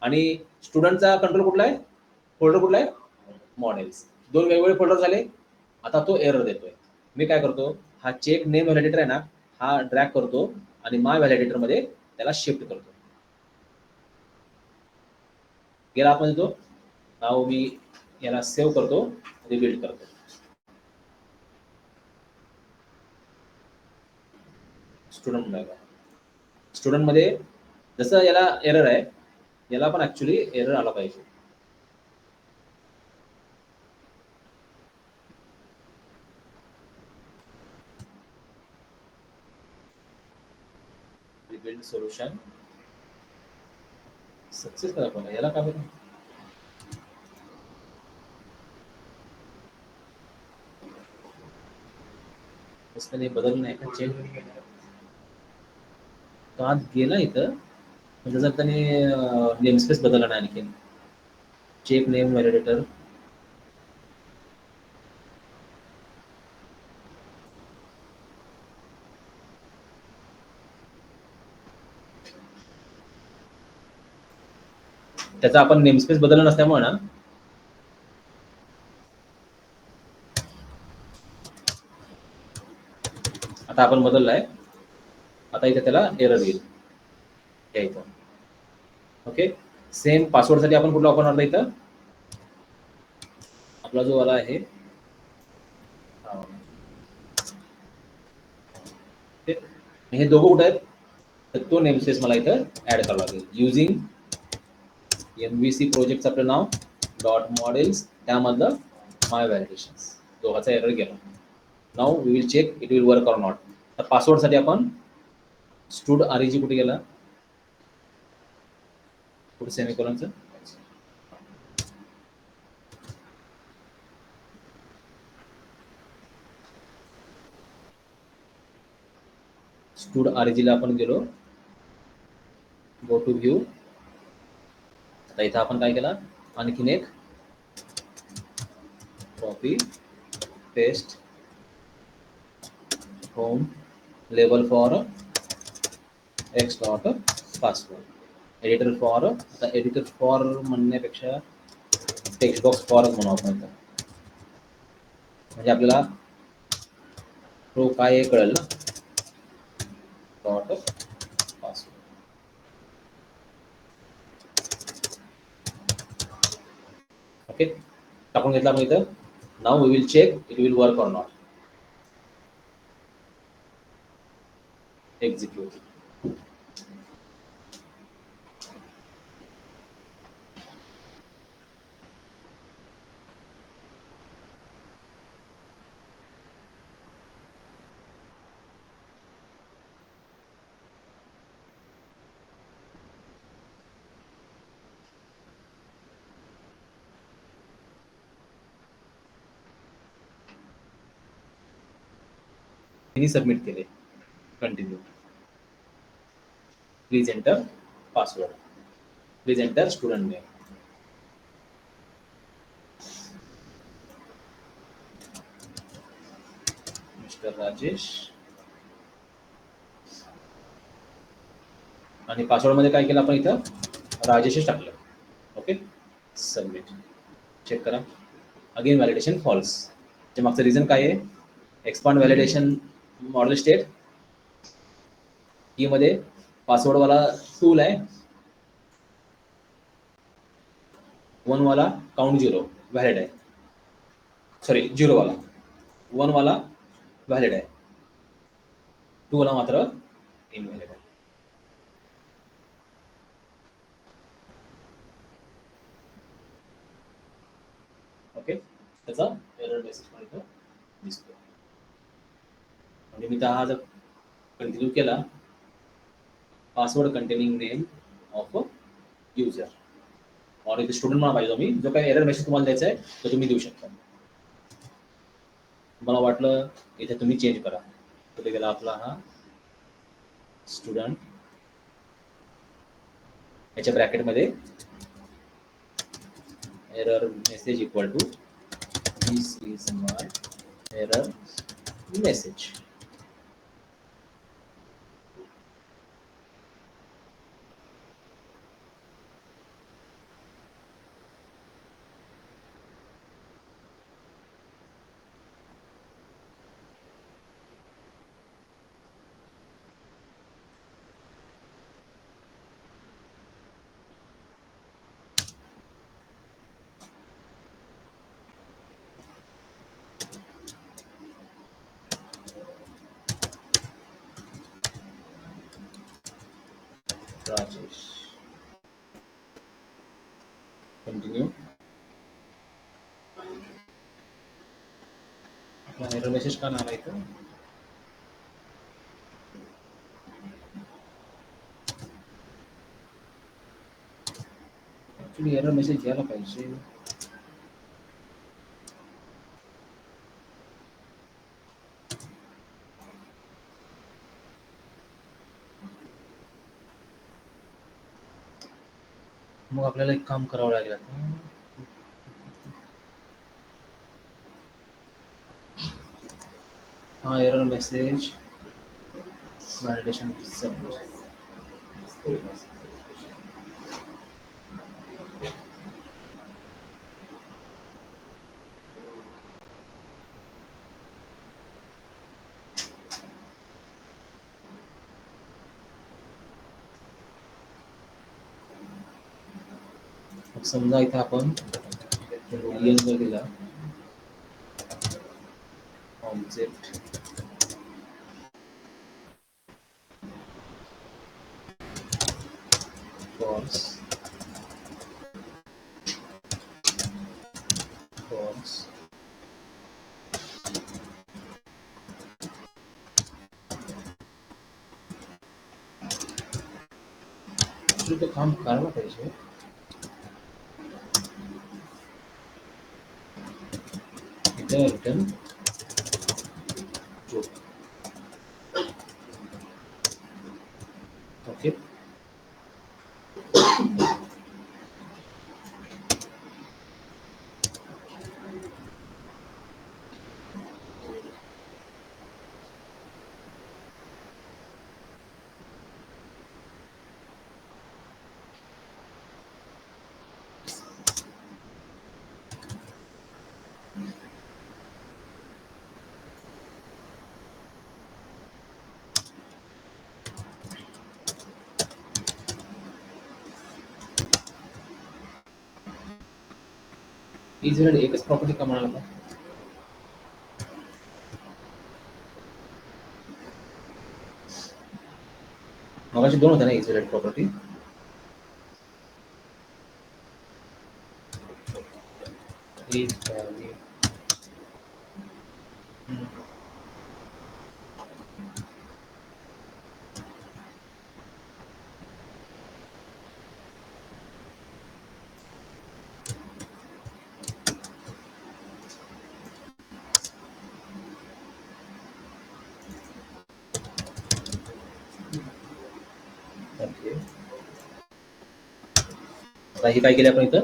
आणि स्टुडंटचा कंट्रोल कुठला आहे? फोल्डर कुठला आहे? मॉडेल्स. दोन वेगवेगळे फोल्डर झाले. आता तो एरर देतोय. मी काय करतो, हा चेक नेम व्हॅलिडेटर आहे ना, हा ड्रॅग करतो आणि माय व्हॅलिडेटर मध्ये त्याला शिफ्ट करतो. गेला आपण तो. नाव मी याला सेव्ह करतो, रिबिल्ड करतो. स्टुडंट मध्ये जसं याला एरर आहे, याला पण ऍक्च्युली एरर आला पाहिजे. रिबिल्ड सोल्युशन सक्सेस करा. पण याला काय बरं? त्याने बदल नाही का? चेक तो आज गेला इथं, म्हणजे जर त्याने नेमस्पेस बदलला नाही आणखीन. चेक नेम व्हॅलिडेटर त्याचा आपण नेमस्पेस बदलला नसल्यामुळे ना, आता आपण बदललाय. आता इथे त्याला एरर येईल या इथं. ओके, सेम पासवर्ड साठी आपण कुठला वापरणार इथं? आपला जो वाला आहे हे दोघं कुठे आहेत? तर तो नेमस्पेस मला इथं ऍड करावा लागेल. युजिंग MVC प्रोजेक्टचं आपलं नाव डॉट मॉडेल्स, त्यामधलं माय व्हॅलिडेशन्स. दोघांचा एरर गेला. Now we will check it will work or not. तर पासवर्ड साठी आपण स्टूड REG कुठे गेला? कुठे सेमिकोलनचं? स्टूड REG ला आपण गेलो, गो टू व्ह्यू. आता इथं आपण काय केला, आणखीन एक copy paste home label for x dot password editor for. आता एडिटर फॉर म्हणण्यापेक्षा टेक्स्ट बॉक्स फॉरच म्हणू आपण इथं. म्हणजे आपल्याला तो काय आहे कळेल ना. Dot password. ओके, टाकून घेतला आपण इथं. Now we will check it will work or not. Execute. हिने सबमिट केले. Continue. Please enter password. Please enter student name. Mister Rajesh. आणि पासवर्ड मध्ये काय केलं आपण इथं राजेशच टाकलं. ओके. सबमिट. चेक करा. Again validation false. ते मागचं रिझन काय आहे? एक्सपांड व्हॅलिडेशन मॉडेल स्टेट की मध्ये पासवर्डवाला टूल आहे. 1 वाला काउंट 0 व्हॅलिड आहे. सॉरी 0 वाला 1 वाला व्हॅलिड आहे. 2 वाला मात्र इनव्हॅलिड आहे. ओके. त्याचा एरर मेसेज पण इथं दिसतो. म्हणजे मी हा जर कंटिन्यू केला, password containing name of user और इथे स्टुडंट म्हणा पाहिजे तुम्ही. जो काही एरर मेसेज तुम्हाला द्यायचा आहे तो तुम्ही देऊ शकता. मला वाटलं इथे तुम्ही चेंज करा. कुठे गेला आपला हा स्टुडंट. याच्या ब्रॅकेटमध्ये error message equal to this is my error message. Rajesh. Continue. आपला एरर मेसेज का नाव आहे इथं? ऍक्च्युली एरर मेसेज घ्यायला पाहिजे. मग आपल्याला एक काम करावं लागेल आता. हा एरर मेसेज व्हॅलिडेशन सबमिट. समजा इथे आपण बूलियन जर दिला ऑब्जेक्ट फॉल्स फॉल्स तो काम करायला पाहिजे. इथे रिटर्न ट्रू. ओके. इझिली एकच प्रॉपर्टी का म्हणाला का? मगाशी 2 होत्या ना easily property. Is value okay, आता हे काय केलं आपण इथं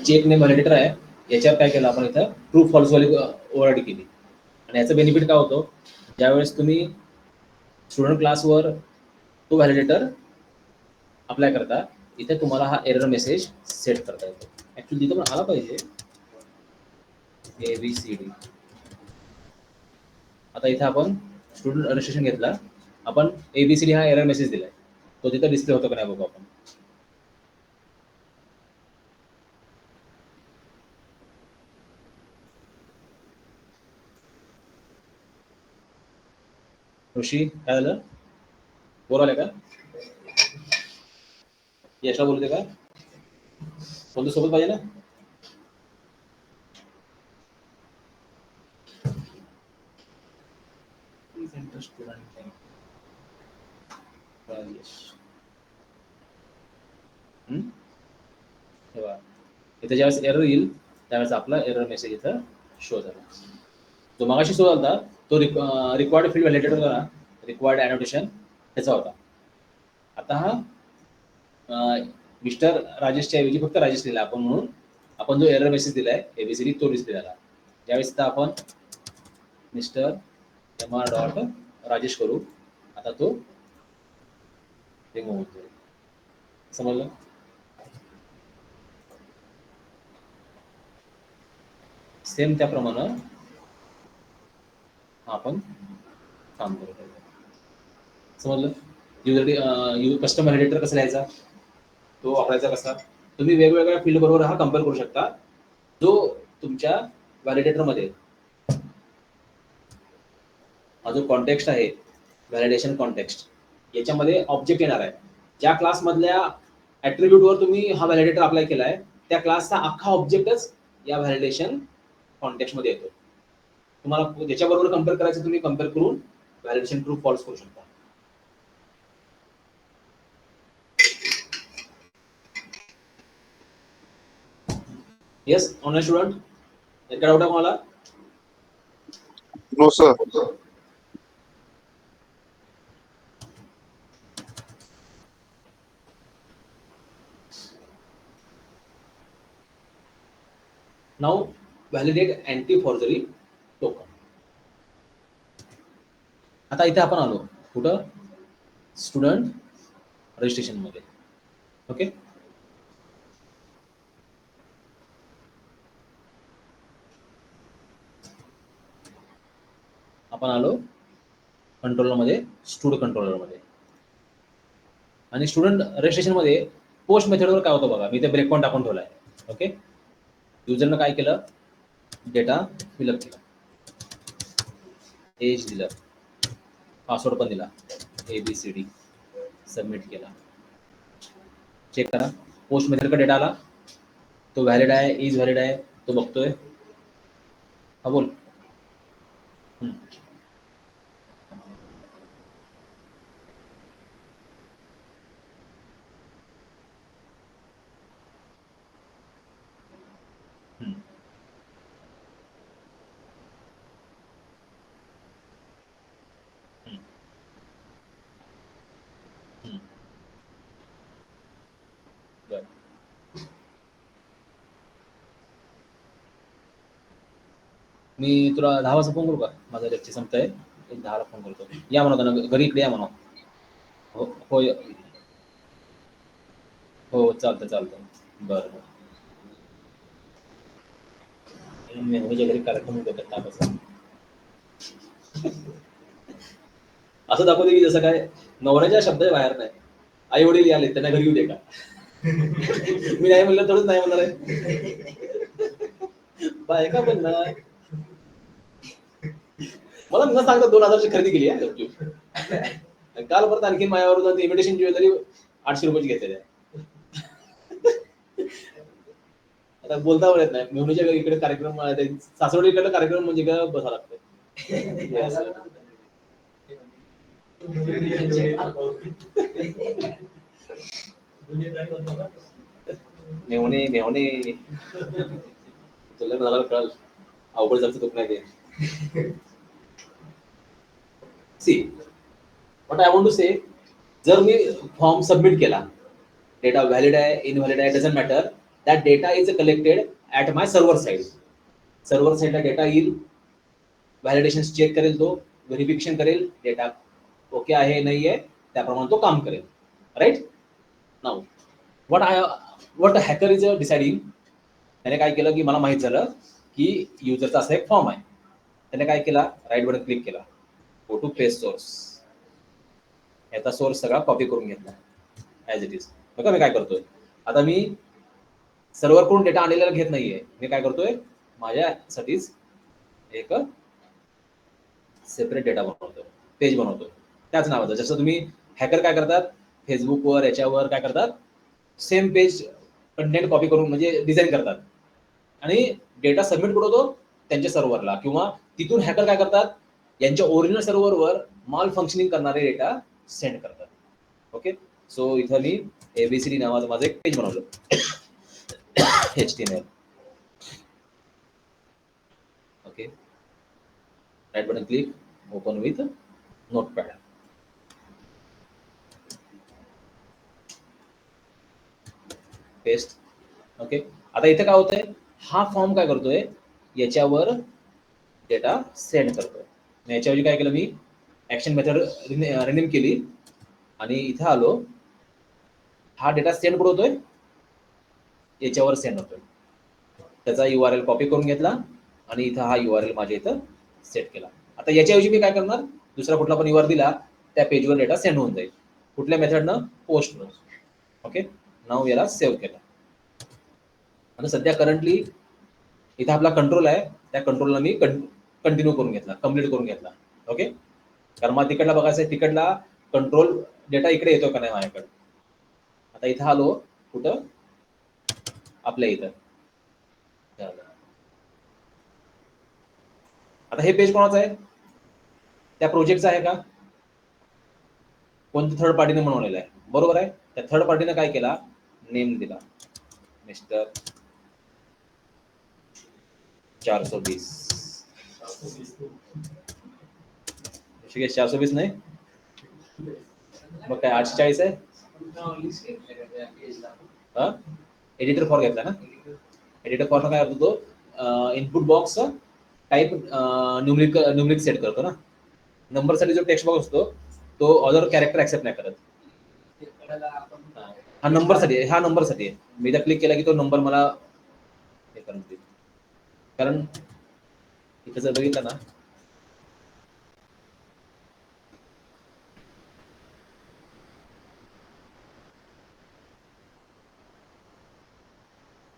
चेक ने व्हॅलिडेटर आहे, याच्यावर काय केलं आपण इथं ट्रू फॉल्स वाली ओव्हरराईड केली. आणि याचा बेनिफिट काय होतो, ज्यावेळेस तुम्ही स्टुडंट क्लासवर तो व्हॅलिडेटर अप्लाय करता, इथे तुम्हाला हा एरर मेसेज सेट करता येतो. ऍक्च्युली तिथं पण आला पाहिजे ABCD. आता इथे आपण स्टुडंट रजिस्ट्रेशन घेतला, आपण ABCD हा एरर मेसेज दिलाय, तो तिथे डिस्प्ले होतो का नाही बघू आपण. ऋषी काय झालं, बोर आले का, यशला बोलते का, कोणत्या सोबत पाहिजे ना. Please enter student name. Rajesh. तेव्हा इथे ज्यावेळेस एरर येईल त्यावेळेस आपला एरर मेसेज इथं शो झाला. जो मगाशी शो झाला तो रिक्वायर्ड फील्ड व्हॅलिडेटर होता ना, रिक्वायर्ड अॅनोटेशन त्याचा होता. आता हा मिस्टर राजेशच्या ऐवजी फक्त राजेश दिला आपण, म्हणून आपण जो एरर मेसेज दिलाय ABCD तो डिस्प्ले झाला. ज्यावेळेस आता आपण मिस्टर MR डॉट राजेश करू, आता तो रिमूव्ह होतो. समजलं. सेम त्याप्रमाणे आपण काम करू शकतो. समजलं. कस्टम व्हॅलिडेटर कसं लिहायचा, तो वापरायचा कसा, तुम्ही वेगवेगळ्या फील्ड बरोबर हा कम्पेअर करू शकता. जो तुमच्या व्हॅलिडेटरमध्ये हा जो कॉन्टेक्स्ट आहे, व्हॅलिडेशन कॉन्टेक्स्ट, याच्यामध्ये ऑब्जेक्ट येणार आहे. ज्या क्लासमधल्या ॲट्रिब्यूटवर तुम्ही हा व्हॅलिडेटर अप्लाय केलाय त्या क्लासचा अख्खा ऑब्जेक्टच या व्हॅलिडेशन कॉन्टेक्स्टमध्ये येतो. तुम्हाला ज्याच्याबरोबर कम्पेअर करायचं तुम्ही कम्पेअर करून व्हॅलिडेशन ट्रू फॉल्स करू शकता. येस ऑनलाईन स्टुडंट, काय डाऊट आहे मला. No sir. Now validate anti forgery token. आता इथे आपण आलो कुठं, स्टुडंट रजिस्ट्रेशन मध्ये. ओके, आपण आलो कंट्रोलर मध्ये, स्टुड कंट्रोलर मध्ये. आणि स्टुडंट रजिस्ट्रेशन मध्ये पोस्ट मेथडवर काय होतं बघा, मी ते ब्रेक पॉईंट टाकून ठेवलाय. ओके, युजरनं काय केलं, डेटा फिलअप केला, एज दिलं, पासवर्ड पण दिला, ABCD सबमिट केला. चेक करा, पोस्ट मेथडचा डेटा आला, तो व्हॅलिड आहे, इज व्हॅलिड आहे, तो बघतोय. हा बोल. हम्म. हम्म. हम्म. हम्म. बरं. मी तुला 10 वाजता फोन करू का, माझं लेक्चर संपतंय, एक 10ला फोन करतो. या म्हणा त्यांना, घरी इकडे या म्हणा. हो हो हो, चालतं चालतं. बरं बरं. मेहुणीच्या घरी कार्यक्रम होतो तापाचा. असं दाखवते की जसं काय नवऱ्याच्या शब्दाच्या बाहेर नाही. आई वडील आले त्यांना घरी येऊ दे का. मी नाही म्हणलं तरच नाही म्हणणार आहे. बायका पण ना, मला न सांगता 2000ची खरेदी केली आहे. काल परत आणखी माझ्यावर इमिटेशन ज्वेलरी 800 रुपयाची घेतलेली आहे. आता बोलता येत नाही, मेहुणीच्या इकडे कार्यक्रम, सासवडीकडे कार्यक्रम म्हणजे काय बसा लागतं. मेहुणे मेहुणे तुला झालं कळलं, अवघड जायचं दुःख नाही ते. See what I want to say, जर मी फॉर्म सबमिट केला, डेटा व्हॅलिड आहे, इनव्हॅलिड आहे, doesn't matter, that data is collected at my server side. Server साईडला डेटा येईल, व्हॅलिडेशन चेक करेल, तो व्हेरिफिकेशन करेल, डेटा ओके आहे नाही आहे त्याप्रमाणे तो काम करेल. Right now what hacker is deciding. त्याने काय केलं की मला माहित झालं की युजरचा असा एक फॉर्म आहे. त्याने काय केला, राईट बटन क्लिक केला, गो टू पेस्ट सोर्स. याचा सोर्स सगळा कॉपी करून घेतला ॲज इट इज. बघा मी काय करतोय, आता मी सर्व्हरकडून डेटा आणलेला घेत नाहीये, मी काय करतोय माझ्यासाठीच एक सेपरेट डेटा बनवतोय, पेज बनवतोय त्याच नावाचं. जसं तुम्ही हॅकर काय करतात, फेसबुकवर याच्यावर काय करतात, सेम पेज कंटेंट कॉपी करून म्हणजे डिझाईन करतात आणि डेटा सबमिट करतो त्यांच्या सर्व्हरला, किंवा तिथून हॅकर काय करतात, यांच्या ओरिजिनल सर्व्हरवर माल फंक्शनिंग करणारे डेटा सेंड करतात. ओके, सो इथं मी एबीसीडी नावाचं माझं एक पेज बनवलं HTML. Okay, right button click, open with notepad. Paste. Okay, आता इथे काय होतंय, हा फॉर्म काय करतोय, याच्यावर डेटा सेंड करतोय. याच्याऐवजी काय केलं मी, ऍक्शन मेथड रिनेम केली आणि इथं आलो, हा डेटा सेंड कुठं होतोय, याच्यावर सेंड होतोय. त्याचा URL कॉपी करून घेतला आणि इथं हा URL माझ्या इथं सेट केला. आता याच्याऐवजी मी काय करणार, दुसरा कुठला पण URL दिला, त्या पेजवर डेटा सेंड होऊन जाईल. कुठल्या मेथडनं, पोस्टनं. ओके, नाव याला सेव्ह केलं. आता सध्या करंटली इथं आपला कंट्रोल आहे, त्या कंट्रोलला मी कंटिन्यू करून घेतला, कम्प्लीट करून घेतला. ओके, कारण मला तिकडला बघायचं आहे, तिकडला कंट्रोल डेटा इकडे येतो का नाही माझ्याकडे. आता इथं आलो कुठं, आपल्या इथं. आता हे पेज कोणाचं आहे, त्या प्रोजेक्टचं आहे का, कोणत्या थर्ड पार्टीने बनवलेलं आहे, बरोबर आहे. त्या थर्ड पार्टीने काय केला, नेम दिला मिस्टर 420. 420 नाही, मग काय 840 आहे. एडिटर फॉर घेतला ना, एडिटर फॉर काय करतो तो, input box type numeric set करतो ना. नंबरसाठी जो टेक्स्ट बॉक्स असतो तो अदर कॅरेक्टर ऍक्सेप्ट नाही करत. हा नंबरसाठी आहे. मी इथं क्लिक केला की तो नंबर मला हे करून देईल. कारण इथं जर बघितलं ना,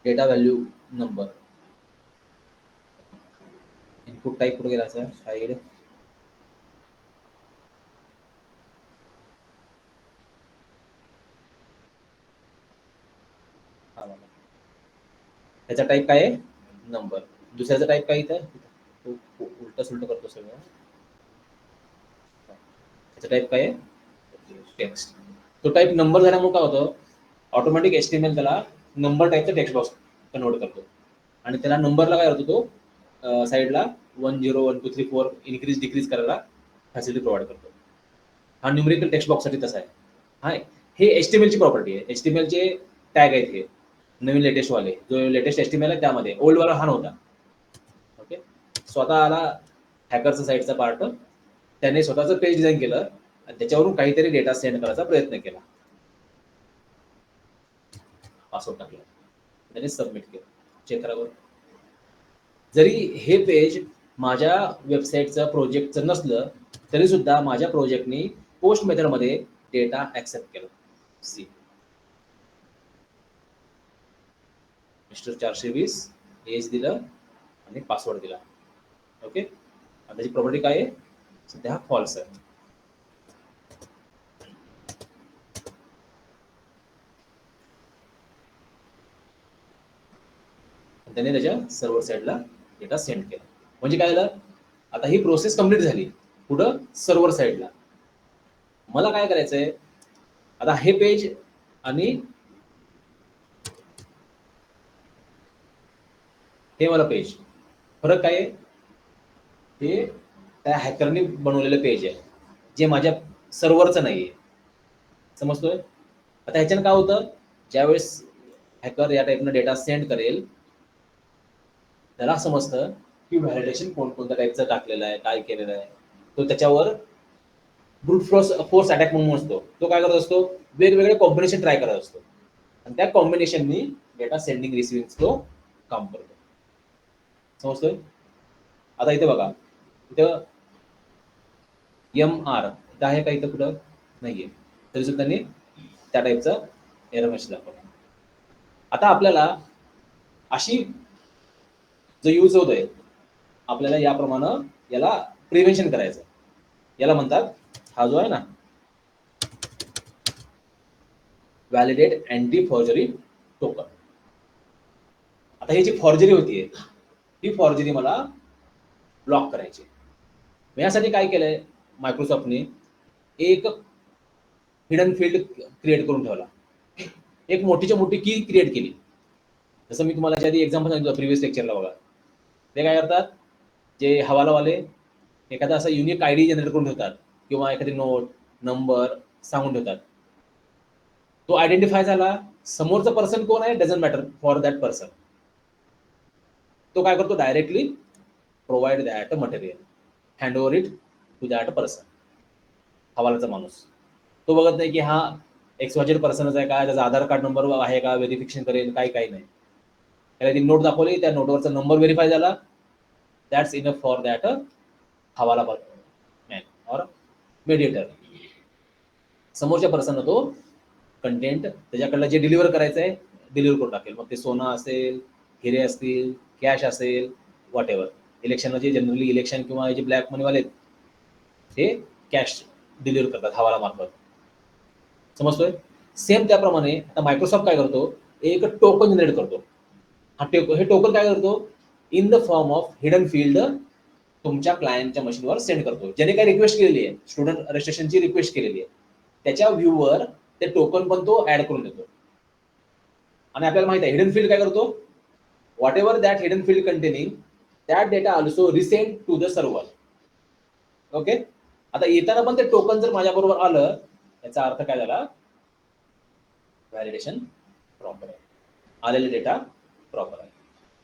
data value number, input type कुठे गेला सर, साईड त्याचा टाईप काय आहे, नंबर. दुसऱ्याचा टाईप काय इथं, तो उलट सुलट करतो सगळं. त्याचा टाईप काय आहे, टेक्स्ट. तो टाईप नंबर झाल्यामुळे काय होतं, ऑटोमॅटिक HTML त्याला नंबर टाईपचा टेक्स्ट बॉक्स कन्वर्ट करतो आणि त्याला नंबरला काय करतो तो साईडला 1 0 1 2 3 4 इन्क्रीज डिक्रीज करायला फॅसिलिटी प्रोव्हाइड करतो. हा न्यूमरिकल टेक्स्ट बॉक्ससाठी तसा आहे. हाय, हे HTML ची प्रॉपर्टी आहे. HTML चे टॅग आहेत हे नवीन लेटेस्ट वाले, जो लेटेस्ट HTML आहे त्यामध्ये, ओल्ड वाला हा नव्हता. ओके, स्वतः आला हॅकरचा साईडचा पार्ट, त्याने स्वतःचं पेज डिझाईन केलं आणि त्याच्यावरून काहीतरी डेटा सेंड करायचा प्रयत्न केला. पासवर्ड टाकला, त्याने सबमिट केलं, चेक करा बरं. जरी हे पेज माझ्या वेबसाईटचं प्रोजेक्टचं नसलं तरी सुद्धा माझ्या प्रोजेक्टनी पोस्ट मेथडमध्ये डेटा ऍक्सेप्ट केला. सी मिस्टर 420 एज दिलं आणि पासवर्ड दिला. ओके, आणि त्याची प्रॉपर्टी काय आहे, सध्या हा फॉल्स आहे. त्याने त्याच्या सर्व्हर साईडला डेटा सेंड केला. म्हणजे काय झालं, आता ही प्रोसेस कंप्लीट झाली, कुठं, सर्व्हर साईडला. मला काय करायचंय, आता हे पेज आणि हे मला पेज, फरक काय आहे, हे त्या हॅकरने बनवलेलं पेज आहे जे माझ्या सर्व्हरचं नाही आहे. समजतोय? आता ह्याच्यानं काय होतं, ज्यावेळेस हॅकर या टाईपनं डेटा सेंड करेल, त्याला समजतं की व्हॅलिडेशन कोणत्या टाईपचं टाकलेलं आहे, काय केलेलं आहे. तो त्याच्यावर ब्रूट फोर्स अटॅक म्हणून असतो. तो काय करत असतो, वेगवेगळे कॉम्बिनेशन ट्राय करत असतो आणि त्या कॉम्बिनेशननी डेटा सेंडिंग रिसिव्हिंग तो काम करतो. समजतोय? आता इथे बघा, इथं MR इथं आहे का, इथं कुठं नाहीये, तरी सुद्धा त्यांनी त्या टाईपचं एरर मेसेज दाखवला. आता आपल्याला अशी जो यूज होतोय, आपल्याला याप्रमाणे याला प्रिव्हेन्शन करायचं. याला म्हणतात, हा जो आहे ना व्हॅलिडेट अँटी फॉर्जरी टोकन. आता ही जी फॉर्जरी होतीये, ती फॉर्जरी मला ब्लॉक करायची. यासाठी काय केलंय मायक्रोसॉफ्टने, एक हिडन फील्ड क्रिएट करून ठेवला. एक मोठीच्या मोठी की क्रिएट केली. जसं मी तुम्हाला आधी एक्झाम्पल सांगितलं प्रिव्हियस लेक्चरला बघा. ते काय करतात, जे हवालावाले एखादा असा युनिक आयडी जनरेट करून ठेवतात किंवा एखादी नोट नंबर सांगून ठेवतात. तो आयडेंटिफाय झाला, समोरचा पर्सन कोण आहे doesn't matter for that person. तो काय करतो, directly provide that material, hand over it to that person. हवालाचा माणूस तो बघत नाही की हा XYZ पर्सनच आहे का, त्याचा आधार कार्ड नंबर आहे का, व्हेरिफिकेशन करेल, काही नाही. त्याला ती नोट दाखवली, त्या नोटवरचा नंबर व्हेरीफाय झाला, दॅट्स इनफ फॉर दॅट हवाला मॅन ऑर मेडिएटर. समोरच्या पर्सन तो कंटेंट त्याच्याकडलं जे डिलिव्हर करायचं आहे डिलिव्हर करून टाकेल. मग ते सोनं असेल, हिरे असतील, कॅश असेल, व्हॉट एव्हर. इलेक्शनला जे जनरली इलेक्शन किंवा जे ब्लॅक मनीवाले आहेत, हे कॅश डिलिव्हर करतात हवाला मार्फत. समजतोय? सेम त्याप्रमाणे आता मायक्रोसॉफ्ट काय करतो, एक टोकन जनरेट करतो. हे टोकन काय करतो, in the form of hidden field तुमच्या क्लायंटच्या मशीनवर सेंड करतो. ज्याने काय रिक्वेस्ट केलेली आहे, स्टुडंट रजिस्ट्रेशनची रिक्वेस्ट केलेली आहे, त्याच्या व्ह्यूवर ते टोकन पण तो ऍड करून देतो. आणि आपल्याला माहिती आहे हिडन फील्ड काय करतो, whatever that hidden field containing that data also resend to the server. Okay. आता येताना पण ते टोकन जर माझ्याबरोबर आलं, याचा अर्थ काय झाला, व्हॅलिडेशन प्रॉपर आहे, आलेले डेटा प्रॉपर आहे.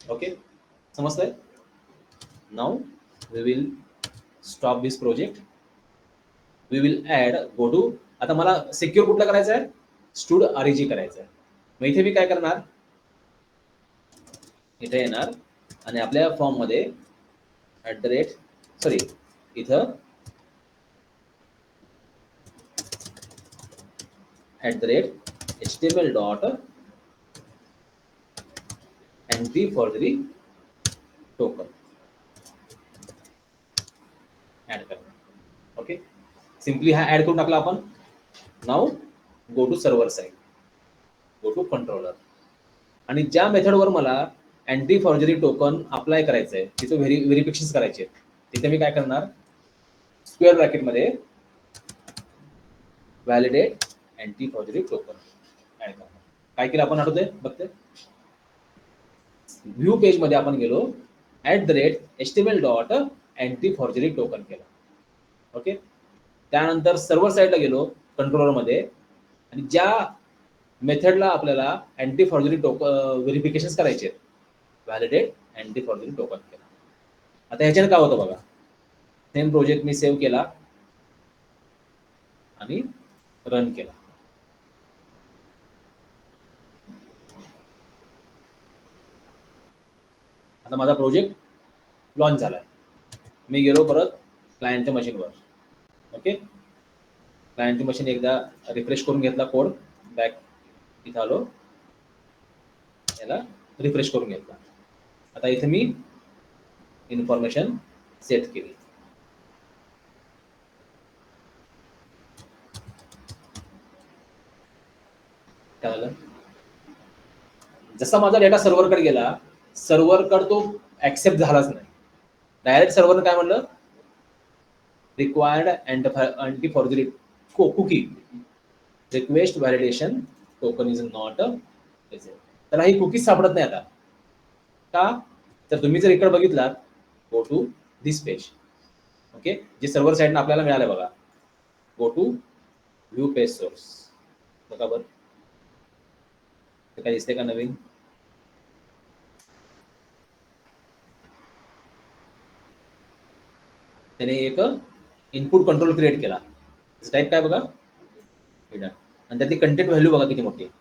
ओके, समजतंय? Now we will stop this project. We will add go to. आता मला सिक्युअर कुठला करायचा आहे, स्टूड REG करायचं आहे. मग इथे मी काय करणार, इथे येणार आणि आपल्या फॉर्म मध्ये इथं @HTML dot entry forgery token add करणार. ओके, सिम्पली हा ऍड करून टाकला आपण. Now go to server side, go to controller. आणि ज्या मेथडवर मला अँटी फॉर्जरी टोकन अप्लाय करायचं आहे, तिथं व्हेरिफिकेशन करायचे, तिथे मी काय करणार, स्क्वेअर ब्रॅकेटमध्ये validate anti forgery token add करणार. काय केलं आपण, आठवतंय बघते, व्ह्यू पेज मध्ये आपण गेलो, @HTML dot anti forgery token केलं. ओके, त्यानंतर सर्व्हर साईडला गेलो कंट्रोलर मध्ये, आणि ज्या मेथडला आपल्याला अँटी फॉर्जरी व्हेरिफिकेशन करायचे, व्हॅलिडेट अँटी फॉर्जरी टोकन केला. आता ह्याच्यानं काय होतं बघा, सेम प्रोजेक्ट मी सेव्ह केला आणि रन केला. आता माझा प्रोजेक्ट लॉन्च झालाय. मी गेलो परत क्लायंटच्या मशीनवर. ओके, क्लायंटची मशीन एकदा रिफ्रेश करून घेतला, कोड बॅक इथं आलो, याला रिफ्रेश करून घेतला. आता इथे मी इन्फॉर्मेशन सेट केली. काय झालं, जसा माझा डेटा सर्व्हरकडे गेला, सर्व्हरकडे तो ऍक्सेप्ट झालाच नाही. डायरेक्ट सर्व्हरने काय म्हणलं, required anti forgery cookie request validation token is not त्याला ही कुकीज सापडत नाही आता. का, तर तुम्ही जर इकडे बघितलात, go to this page. Okay, जे सर्व्हर साईडनं आपल्याला मिळालं बघा, go to view page source. बघा बरं, काय दिसते का नवीन? त्याने एक इनपुट कंट्रोल क्रिएट केला. टाईप काय बघा, आणि त्यातली कंटेंट व्हॅल्यू बघा किती मोठी आहे.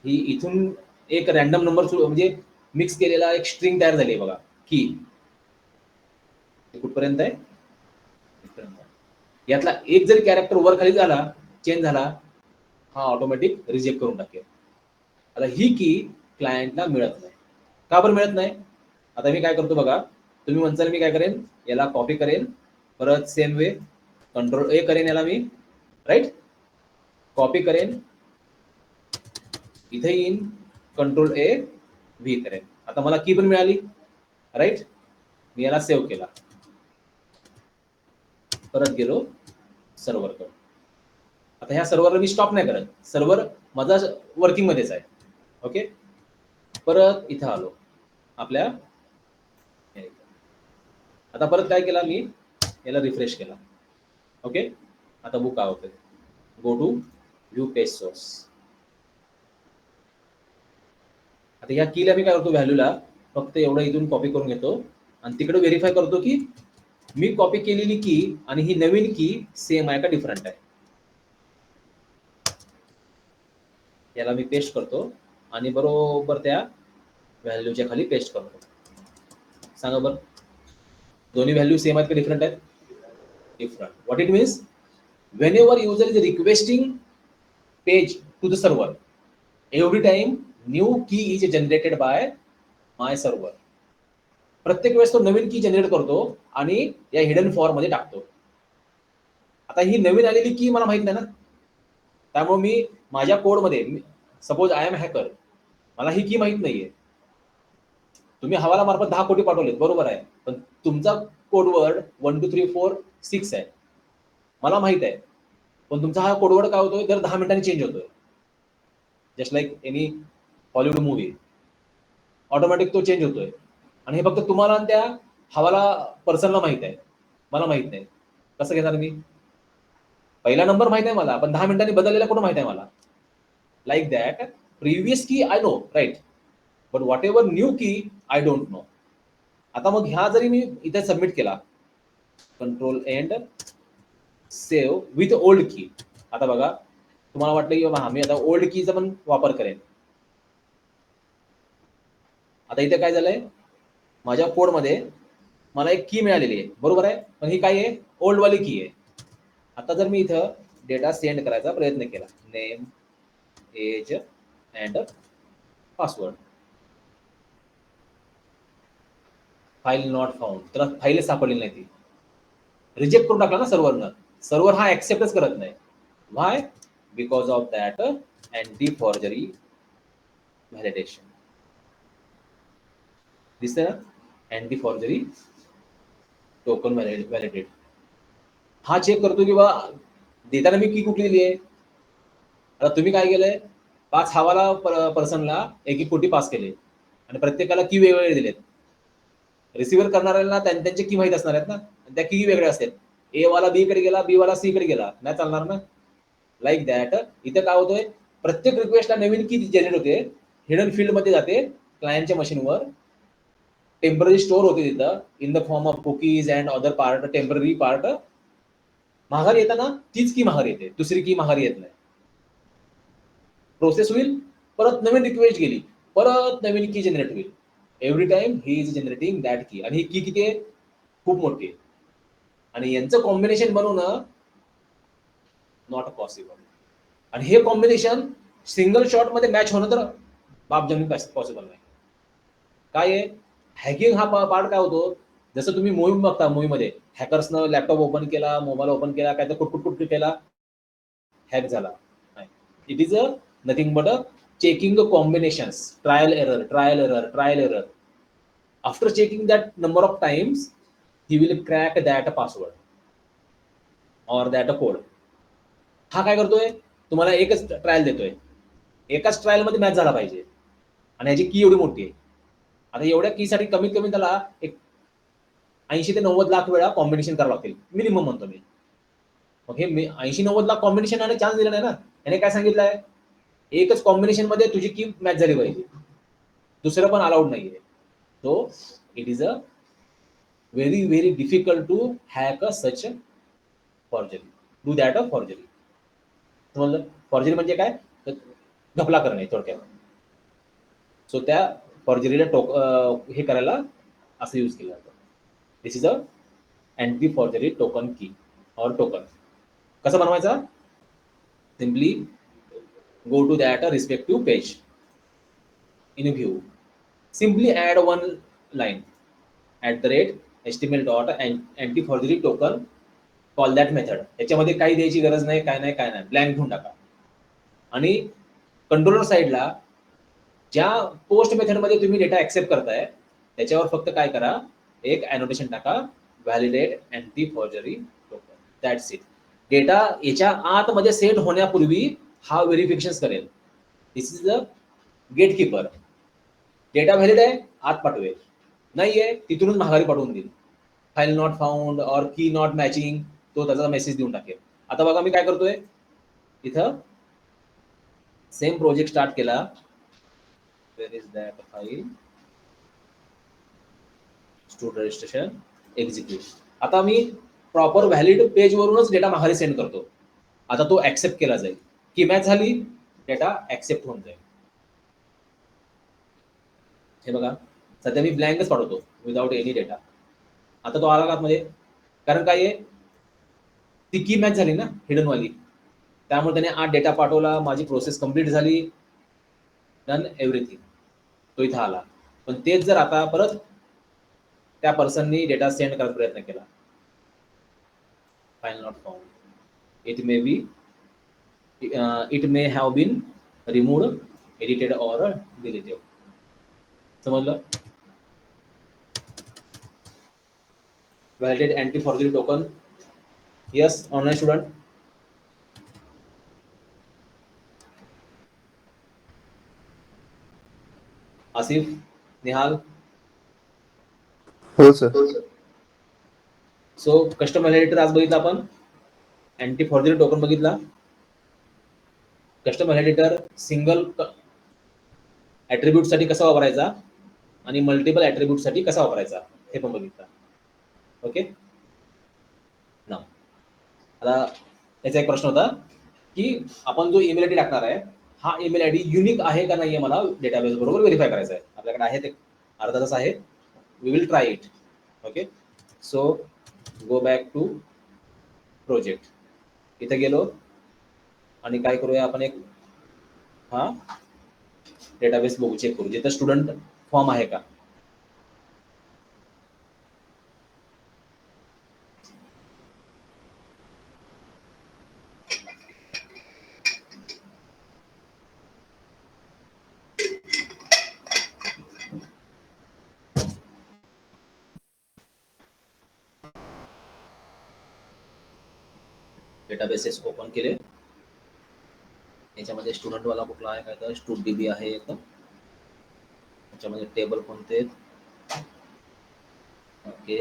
ही इथून एक रॅन्डम नंबर म्हणजे मिक्स केलेला एक स्ट्रिंग तयार झाली आहे बघा, की कुठपर्यंत आहे, इथपर्यंत. यातला एक जरी कॅरेक्टर वर खाली झाला, चेंज झाला, हा ऑटोमॅटिक रिजेक्ट करून टाकेल. आता ही की क्लायंटला मिळत नाही. का बरं मिळत नाही? आता मी काय करतो बघा, तुम्ही म्हणताल मी काय करेन, याला कॉपी करेन, परत सेम वे कंट्रोल ए करेन याला मी, राईट, कॉपी करेन, इथे येईन, कंट्रोल ए व्ही करेन. आता मला की पण मिळाली, राईट. मी याला सेव्ह केला, परत गेलो सर्व्हरकडे. आता ह्या सर्व्हरला मी स्टॉप नाही करत, सर्व्हर माझा वर्किंग मध्येच आहे. ओके, परत इथं आलो आपल्या. आता परत काय केला मी, याला रिफ्रेश केला. ओके, आता बुक काय होतं, go to view page source. आता या कीला मी काय करतो, व्हॅल्यूला फक्त एवढं इथून कॉपी करून घेतो आणि तिकडे व्हेरीफाय करतो की मी कॉपी केलेली की आणि ही नवीन की सेम आहे का डिफरंट आहे. याला मी पेस्ट करतो आणि बरोबर त्या व्हॅल्यूच्या खाली पेस्ट करतो. सांगा बरं, दोन्ही व्हॅल्यू सेम आहेत का डिफरंट आहेत? Different. What it means, whenever user is requesting page to the server, every time new key is generated by my server. प्रत्येक वेळेस तो नवीन की जनरेट करतो आणि या हिडन फॉर्म मध्ये टाकतो. आता ही नवीन आलेली की मला माहित नाही ना, त्यामुळे मी माझ्या कोडमध्ये, सपोज आय एम हॅकर, मला ही की माहित नाहीये. तुम्ही हवाला मार्फत 10 कोटी पाठवलेत, बरोबर आहे, पण तुमचा कोडवर्ड 1 2 3 4 6 आहे, मला माहित आहे, पण तुमचा हा कोडवर्ड काय होतोय, दर 10 मिनिटांनी चेंज होतोय. Just like any Hollywood movie, automatic तो चेंज होतोय. आणि हे फक्त तुम्हाला आणि त्या हवाला पर्सनला माहित आहे, मला माहित नाही. कसं घेणार मी? पहिला नंबर माहित आहे मला, पण 10 मिनिटांनी बदललेला कोण माहित आहे मला. Like that, previous key I know, right, but whatever new key I don't know. आता मग ह्या जरी मी इथे सबमिट केला, control and save with old key. आता बघा, तुम्हाला वाटलं की बाबा मी आता ओल्ड कीचा पण वापर करेन. आता इथे काय झालंय, माझ्या कोडमध्ये मला एक की मिळालेली आहे, बरोबर आहे, पण ही काय आहे, ओल्ड वाली की आहे. आता जर मी इथं डेटा सेंड करायचा प्रयत्न केला, name, age and password, file not found, त्याला फाईल सापडली नाही, ती रिजेक्ट करून टाकला ना सर्व्हरनं. सर्व्हर हा ऍक्सेप्टच करत नाही. Why? Because of that anti forgery validation. दिसतंय ना, अँटी फॉर्जरी टोकन व्हॅलिडेट. हा चेक करतो की बा देताना मी की कुठली दिली आहे. आता तुम्ही काय केलंय, 5 हवाला पर्सनला 1 कोटी पास केले आणि प्रत्येकाला की वेगवेगळे दिलेत. रिसिव्हर करणाऱ्यांना त्यांचे की माहित असणार आहेत ना, त्या की वेगळ्या असतात. ए वाला बी कडे गेला, बी वाला सी कडे गेला, नाही चालणार ना. लाईक दॅट इथे काय होतोय, प्रत्येक रिक्वेस्टला नवीन की जनरेट होते, हिडन फील्ड मध्ये जाते क्लायंटच्या मशीनवर, टेम्पररी स्टोर होते तिथं in the form of cookies and other part, temporary part. माघारी येताना तीच की माघारी येते, दुसरी की माघारी येत नाही. प्रोसेस होईल, परत नवीन रिक्वेस्ट गेली, परत नवीन की जनरेट होईल. Every time he is generating that की. आणि ही की किती आहे, खूप मोठी आहे. आणि यांचं कॉम्बिनेशन बनवणं नॉट पॉसिबल. आणि हे कॉम्बिनेशन सिंगल शॉट मध्ये मॅच होणं तर बाप जमीन पॉसिबल नाही. काय आहे, हॅकिंग हा पार्ट काय होतो, जसं तुम्ही मूवी बघता, मूवीमध्ये हॅकर्सनं लॅपटॉप ओपन केला, मोबाईल ओपन केला, काय तर कुटकुट केला, हॅक झाला. It is a nothing but a checking the combinations, trial error, trial error, trial error. After checking that number of times he will crack that password or that code. हा काय करतोय, तुम्हाला एकच ट्रायल देतोय, एकाच ट्रायल मध्ये मॅच झाला पाहिजे, आणि ह्याची की एवढी मोठी आहे. आता एवढ्या कीसाठी कमीत कमी त्याला एक 80 ते 90 लाख वेळा कॉम्बिनेशन करावं लागतील, मिनिमम म्हणतो मी. मग हे 80-90 ला कॉम्बिनेशन आणि चान्स दिला नाही ना. याने काय सांगितलंय, एकच कॉम्बिनेशन मध्ये तुझी की मॅच झाली पाहिजे, दुसरं पण अलाउड नाहीये. So it is a very very difficult to hack a such forgery, do that a forgery. समजलं? फॉर्जरी म्हणजे काय, तर घपला करणे थोडक्यात. सो त्या फॉर्जरीला हे करायला असं यूज केलं जातं. This is a anti forgery token key और टोकन. कसं बनवायचा, simply go to that respective page in view. Simply add one line @HTML.anti-forgery token, call that method. याच्यामध्ये काही द्यायची गरज नाही, काय नाही, काय नाही, ब्लँक घेऊन टाका. आणि कंट्रोलर साईडला ज्या पोस्ट मेथडमध्ये तुम्ही डेटा ऍक्सेप्ट करताय त्याच्यावर फक्त काय करा, एक अॅनोटेशन टाका, validate anti forgery token, that's it. Data याच्या आतमध्ये सेट होण्यापूर्वी हा व्हेरिफिकेशन करेल. This is the gatekeeper. Data valid आहे, आत पाठवेल, नाहीये तिथूनच माघारी पाठवून देईल. फाईल नॉट फाउंड और की नॉट मॅचिंग, तो त्याचा मेसेज देऊन टाकेल. आता बघा मी काय करतोय, इथं सेम प्रोजेक्ट स्टार्ट केला. Where is that file, stood registration, execute. आता मी प्रॉपर व्हॅलिड पेज वरूनच डेटा माघारी सेंड करतो. आता तो ऍक्सेप्ट केला जाईल, की मॅच झाली, डेटा ऍक्सेप्ट होऊन जाईल. हे बघा, सध्या मी ब्लँकच पाठवतो विदाउट एनी डेटा. आता तो आला का आतमध्ये, कारण काय आहे, ती की मॅच झाली ना हिडन वाली, त्यामुळे त्याने आत डेटा पाठवला, माझी प्रोसेस कंप्लीट झाली, डन एव्हरीथिंग, तो इथं आला. पण तेच जर आता परत त्या पर्सननी डेटा सेंड करायचा प्रयत्न केला, file not found, it may have been removed, edited or deleted. समजलं? Validate anti forgery token. Yes online student. Asif, Nihal. हो सर. सो कस्टम व्हॅलिडेटर आज बघितला आपण, अँटी फॉर्जरी टोकन बघितला. कस्टम व्हॅलिडेटर सिंगल ऍट्रिब्यूट साठी कसा वापरायचा आणि मल्टिपल ऍट्रिब्यूट साठी कसा वापरायचा हे पण बघितलं. ओके ना. आता याचा एक प्रश्न होता की आपण जो ईमेल आयडी टाकणार आहे, हा ईमेल आयडी युनिक आहे का नाहीये, मला डेटाबेस बरोबर व्हेरीफाय करायचा आहे. आपल्याकडे आहे ते अर्धा तास आहे, we will try it. Okay, so go back to project. इथे गेलो आणि काय करूया आपण, एक हा डेटाबेस बघू, चेक करू जिथं स्टुडंट फॉर्म आहे का. डेटाबेसेस ओपन केले. याच्यामध्ये स्टुडंट वाला कुठला आहे, काय तर स्टूड डीबी आहे एकदम. याच्यामध्ये टेबल कोणते आहेत, ओके.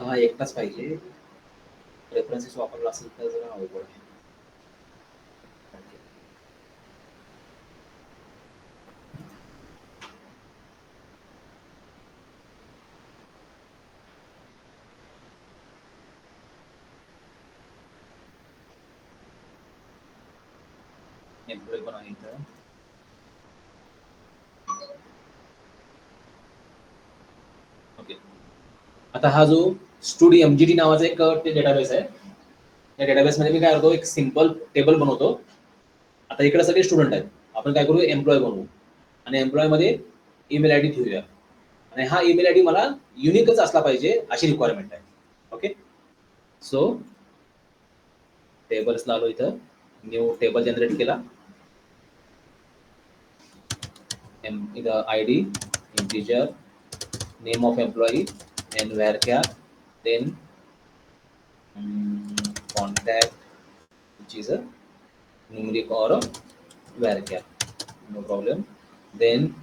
हा एकटाच पाहिजे, रेफरन्सेस वापरला असेल तर जरा अवघड आहे. एम्प्लॉय पण आहे इथं. ओके, आता हा जो स्टुडी एमजीटी नावाचा एक डेटाबेस आहे, या डेटाबेस मध्ये मी काय करतो, एक सिंपल टेबल बनवतो. आता इकडे सगळे स्टुडंट आहेत, आपण काय करू, एम्प्लॉय बनवू आणि एम्प्लॉय मध्ये ईमेल आयडी ठेवूया. आणि हा ईमेल आयडी मला युनिकच असला पाहिजे अशी रिक्वायरमेंट आहे. ओके, सो टेबल्सला आलो, इथं न्यू टेबल जनरेट केला. इथं ID, integer, name of employee and varchar, then contact, which is a numeric or a varchar, no problem. Then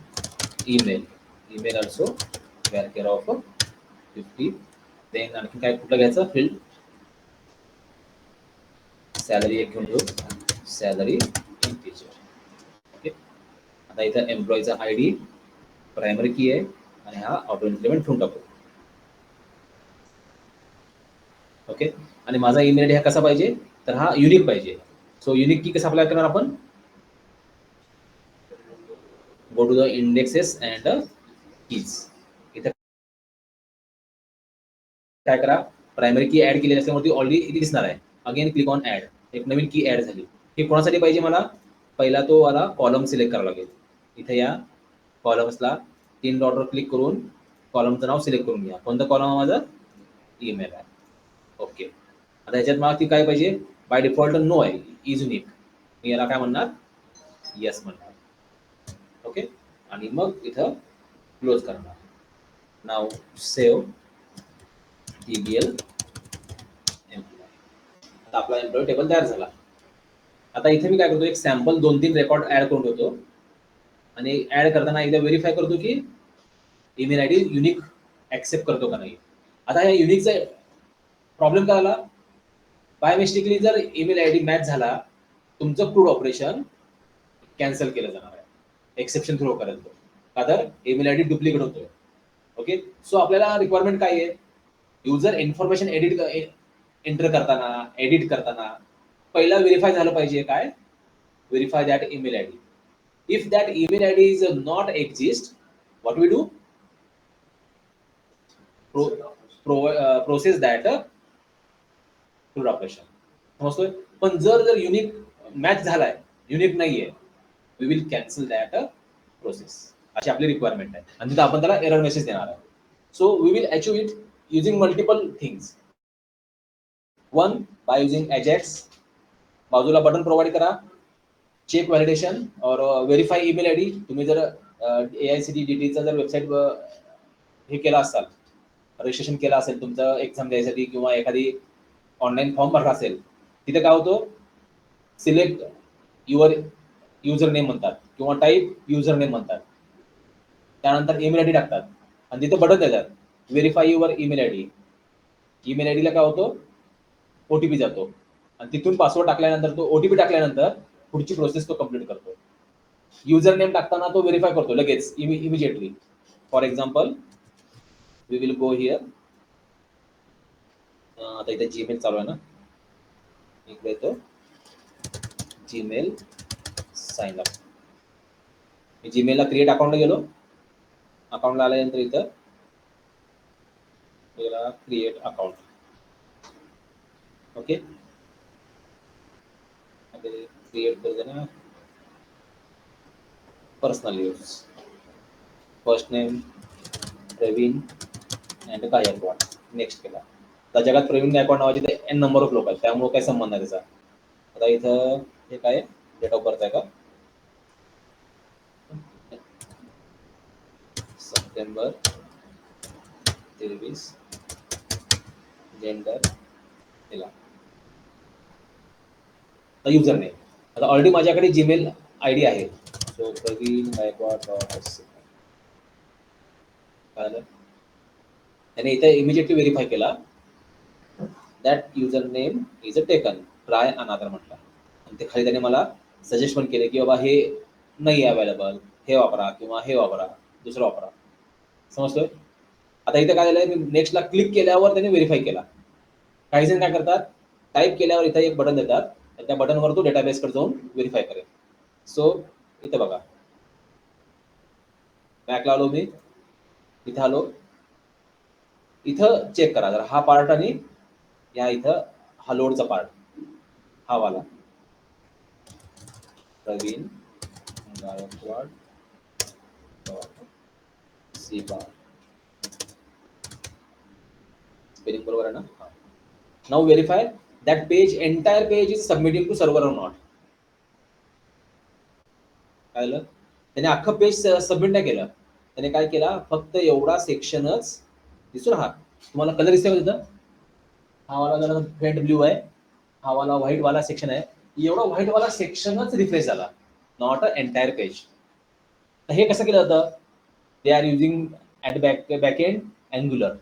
email also care of 50. Then आणखी काय कुठलं घ्यायचं फील्ड, सॅलरी एक घेऊन घेऊ, सॅलरी इंटिजर. ओके, आता इथं एम्प्लॉईचा आयडी प्रायमरी की आहे आणि हा ऑटो इन्क्रीमेंट ठेवून टाकू. ओके, आणि माझा ईमेल आयडी हा कसा पाहिजे, तर हा युनिक पाहिजे. सो युनिक की कसा अप्लाय करणार आपण, go to the indexes and keys. इथे काय करा, प्रायमरी की ऍड केलेली असल्यामुळे ती ऑलरेडी इथे दिसणार आहे. अगेन क्लिक ऑन ऍड, एक नवीन की ऍड झाली. हे कोणासाठी पाहिजे, मला पहिला तो वाला कॉलम सिलेक्ट करावा लागेल. इथे या कॉलम्सला 3 डॉटवर क्लिक करून कॉलमचं नाव सिलेक्ट करून घ्या. कोणतं कॉलम आहे माझं, ईमेल आहे. ओके, आता ह्याच्यात मला ती काय पाहिजे, बाय डिफॉल्ट नो आहे, इज युनिक. मी याला काय म्हणणार, येस म्हणणार. ओके, आणि मग इथं क्लोज करणार. नाव सेव्ह TBL एम्प्लॉय. आता आपला एम्प्लॉय टेबल तयार झाला. आता इथे मी काय करतो, एक सॅम्पल 2-3 रेकॉर्ड ऍड करून ठेवतो आणि ऍड करताना एकदा व्हेरीफाय करतो की ईमेल आयडी युनिक ऍक्सेप्ट करतो का नाही. आता या युनिकचा प्रॉब्लेम काय आला, बाय मिस्टेकली जर ईमेल आयडी मॅच झाला, तुमचं क्रूड ऑपरेशन कॅन्सल केलं जाणार आहे, एक्सेप्शन थ्रो करेल तो, का तर ईमेल आयडी डुप्लिकेट होतोय. ओके, सो आपल्याला रिक्वायरमेंट काय आहे, युजर इन्फॉर्मेशन एंटर करताना, एडिट करताना पहिला व्हेरीफाय झालं पाहिजे, काय, verify that email ID. If that email ID is not exist, what we do, process that CRUD operation. समजतोय, पण जर युनिक मॅच झालाय, युनिक नाहीये, we will cancel that process, अशी आपली रिक्वायरमेंट आहे. आणि तिथं आपण त्याला एरर मेसेज देणार आहे. So we will achieve it using multiple things. One, by using Ajax. बाजूला बटन प्रोव्हाइड करा, check validation or verify email ID. तुम्ही जर AICTE-DTचा जर वेबसाईट हे केला असाल, रजिस्ट्रेशन केलं असेल तुमचं एक्झाम द्यायसाठी किंवा एखादी ऑनलाईन फॉर्म भरला असेल, तिथे काय होतं, सिलेक्ट युअर युजर नेम म्हणतात किंवा टाईप युजर नेम म्हणतात, त्यानंतर ईमेल आयडी टाकतात आणि तिथे बटन देतात verify your email ID. Email आयडीला काय होतं, OTP जातो आणि तिथून पासवर्ड टाकल्यानंतर तो OTP टाकल्यानंतर पुढची प्रोसेस तो कम्प्लीट करतो. युजर नेम टाकताना तो व्हेरीफाय करतो लगेच, immediately. For example, we will go here. आता इथे जीमेल चालू आहे ना, इकडे येतो जीमेल साइन अप. मी जीमेलला क्रिएट अकाउंटला गेलो, अकाउंटला आल्यानंतर इथं क्रिएट अकाउंट. ओके, क्रिएट कर देना personal use, first name Pravin and Gaikwad. Next केला. आता जगात प्रवीण गायकवाड नावाचे ते N नंबर ऑफ लोक आहेत, त्यामुळे काही संबंध नाही त्याचा. आता इथं हे काय डेट ऑफ बर्थ आहे का, सप्टेंबर 23, जेंडर दिला. आता युजर नेम, आता ऑलरेडी माझ्याकडे जीमेल आयडी आहे, सो प्रवीण गायकवाड कळलं. त्याने इथे इमिजिएटली व्हेरीफाय केला that user name is taken, try अनादर म्हटलं, आणि ते खाली त्याने मला सजेस्ट पण केले की बाबा हे नाही अवेलेबल, हे वापरा किंवा हे वापरा, दुसरं वापरा. समजतोय. आता इथे काय झालंय, नेक्स्टला क्लिक केल्यावर त्याने व्हेरीफाय केला. काही जण काय करतात, टाईप केल्यावर इथे एक बटन देतात, त्या बटनवर तो डेटाबेसकडे जाऊन व्हेरीफाय करेल. सो इथे बघा, बॅकला आलो मी, इथं आलो, इथं चेक करा जरा हा पार्ट आणि या इथं हा लोडचा पार्ट, हा वाला प्रवीण गायकवाड सी बार, स्पेलिंग बरोबर आहे ना. Now verify that page, entire page is submitting to server or not. कळलं, त्याने अख्खं पेज सबमिट नाही केलं, त्याने काय केला, फक्त एवढा सेक्शनच दिसतो ना, हा तुम्हाला कलर दिसतोय का तिथं, हा वाला जरा फेंट ब्ल्यू आहे, हा वाला व्हाईट वाला सेक्शन आहे, एवढा व्हाईट वाला सेक्शनच रिफ्रेश झाला, नॉट अ एंटायर पेज. हे कसं केलं जातं, दे are using at backend Angular.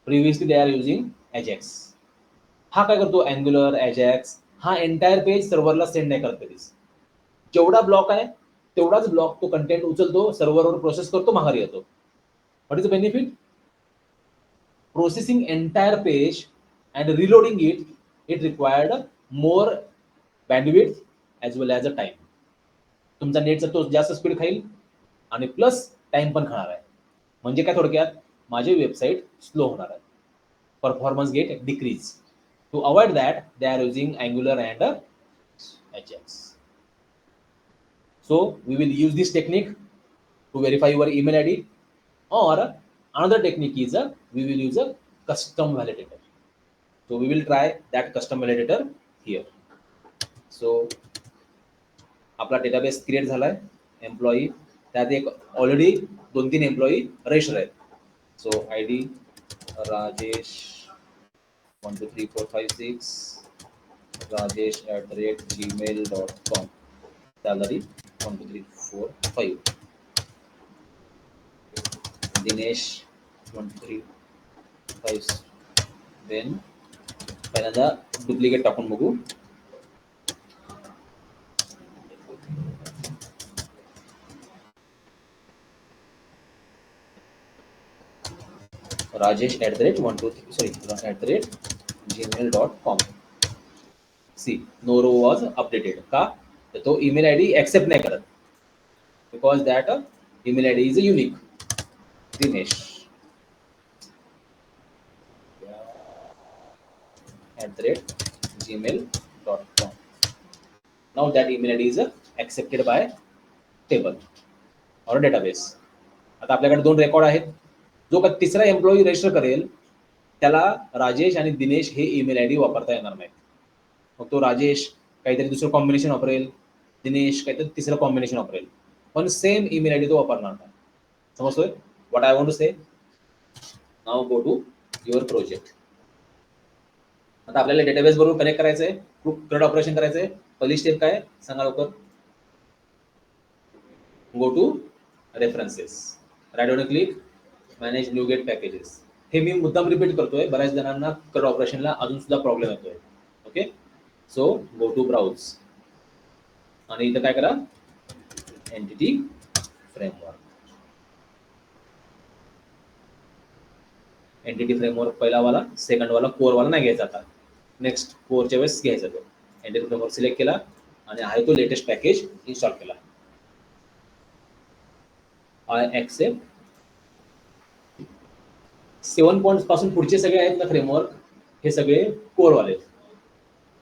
Previously they are using Ajax. हा काय करतो Angular, Ajax हा एंटायर पेज सर्व्हरला सेंड नाही करत कधीच. जेवढा ब्लॉक आहे तेवढाच ब्लॉक तो कंटेंट उचलतो, सर्व्हरवर प्रोसेस करतो, माघारी येतो. What is the benefit? Processing entire page and reloading it, it required more bandwidth as well as a time. तुमचा नेटचा तो जास्त स्पीड खाईल आणि प्लस टाइम पण खाणार आहे. म्हणजे काय थोडक्यात माझी वेबसाईट स्लो होणार आहे. Performance get decrease. To avoid that they are using Angular and Ajax. So we will use this technique to verify your email ID, or another technique is we will use a custom validator. So we will try that custom validator here. So आपला डेटाबेस क्रिएट झालाय एम्प्लॉई, त्यात एक ऑलरेडी 2-3 एम्प्लॉई रजिस्टर आहेत. So ID Rajesh 1 2 3 4 5 6 rajesh@gmail.com, salary 1 2 3 4 5, Dinesh 1 2 3 5. Then पहिल्यांदा डुप्लिकेट टाकून बघू. rajesh@gmail.com. See no row was updated. का? तर तो ईमेल आय डी ऍक्सेप्ट नाही करत, because that email I D is unique. Dinesh @gmail.com. Now that email ID is accepted by table or database. आता आपल्याकडे 2 रेकॉर्ड आहेत. जो का तिसरा एम्प्लॉई रजिस्टर करेल त्याला राजेश आणि दिनेश हे ईमेल आय डी वापरता येणार नाही. मग तो राजेश काहीतरी दुसरं कॉम्बिनेशन वापरेल, दिनेश काहीतरी तिसरं कॉम्बिनेशन वापरेल, पण सेम ईमेल आय डी तो वापरणार नाही. समजतोय what I want to say? Now go to your project. आता आपल्याला डेटाबेस बरोबर कनेक्ट करायचंय, क्रेड ऑपरेशन करायचंय. पहिली स्टेप काय सांगा लवकर? Go to references, right on click, manage NuGet packages. हे मी मुद्दाम रिपीट करतोय, बऱ्याच जणांना क्रेड ऑपरेशनला अजून सुद्धा प्रॉब्लेम येतोय. Okay, so go to browse आणि इथं काय करा, एंटिटी फ्रेमवर्क. एंटिटी फ्रेमवर्क पहिला वाला, सेकंड वाला कोर वाला नाही घ्यायचा. आता नेक्स्ट कोरच्या वेळेस घ्यायचा तो. एंटिटी फ्रेमवर्क सिलेक्ट केला आणि आहे तो लेटेस्ट पॅकेज इन्स्टॉल केला. I accept. 7 पॉइंट्स पासून पुढचे सगळे आहेत ना फ्रेमवर्क, हे सगळे कोरवाले.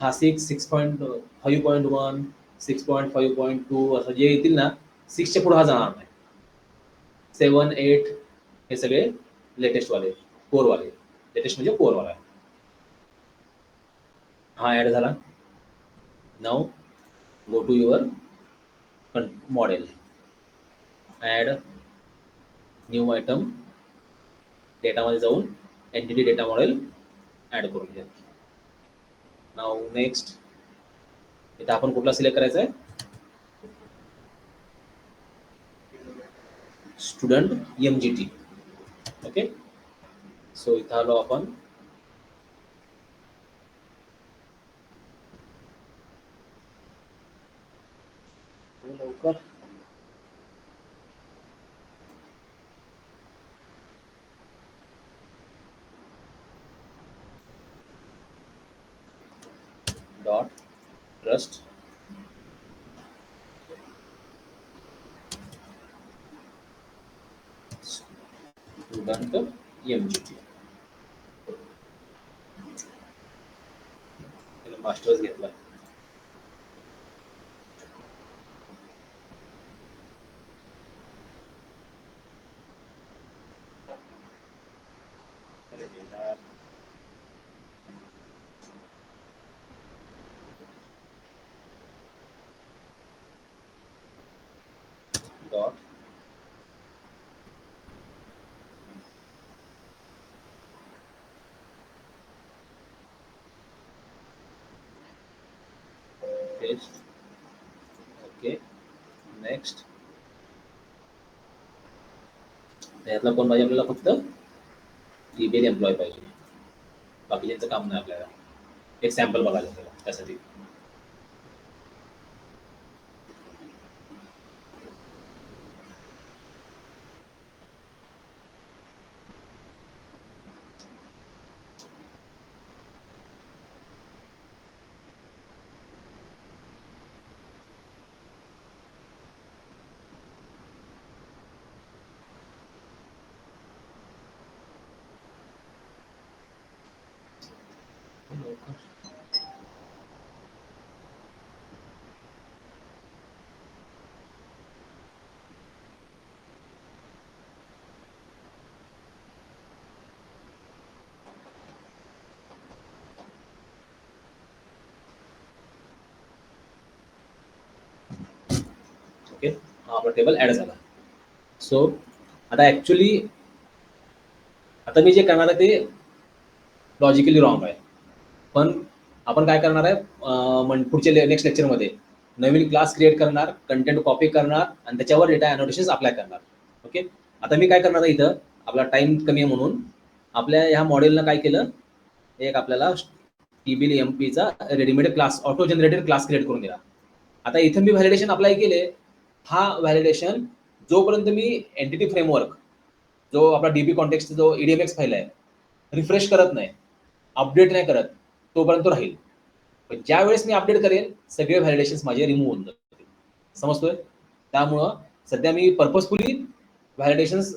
हा 6.5.1 6.5.2 असं जे येतील ना, 6च्या पुढे हा जाणार नाही. 7 8 हे सगळे लेटेस्ट वाले, कोरवाले. लेटेस्ट म्हणजे कोरवाला आहे. हा ऍड झाला. Now go to your model, add new item, डेटामध्ये जाऊन एंटिटी डेटा मॉडेल ऍड करून घ्या. नाउ नेक्स्ट इथं आपण कुठला सिलेक्ट करायचा आहे? Student MGT. ओके, सो इथं आलो आपण. लवकर dot trust student MGT. Masters घेतला. Dot paste. ओके, नेक्स्ट त्यातला कोण पाहिजे आपल्याला? फक्त ईमेल एम्प्लॉय पाहिजे, बाकीच्यांचं काम नाही आपल्याला. एक सॅम्पल बघायला त्याला त्यासाठी. ओके, हा आपला टेबल ऍड झाला. सो आता ऍक्च्युली आता मी जे करणार आहे ते लॉजिकली रॉंग आहे, पण आपण काय करणार आहे, पुढच्या नेक्स्ट लेक्चरमध्ये नवीन क्लास क्रिएट करणार, कंटेंट कॉपी करणार आणि त्याच्यावर डेटा अनोटेशन्स अप्लाय करणार. ओके, आता मी काय करणार आहे, इथं आपला टाइम कमी आहे म्हणून आपल्या ह्या मॉडेलनं काय केलं, एक आपल्याला टीबील एमपीचा readymade class, auto generated class create करून दिला. आता इथं मी व्हॅलिडेशन अप्लाय केले. हा व्हॅलिडेशन जोपर्यंत मी एंटिटी फ्रेमवर्क, जो आपला डीबी कॉन्टेक्स्ट जो ईडीएमएक्स फाईल आहे, रिफ्रेश करत नाही, अपडेट नाही करत, तोपर्यंत राहील. पण ज्या वेळेस मी अपडेट करेल सगळे व्हॅलिडेशन्स माझे रिमूव्ह होऊन जातील. समजतोय? त्यामुळं सध्या मी पर्पजफुली व्हॅलिडेशन्स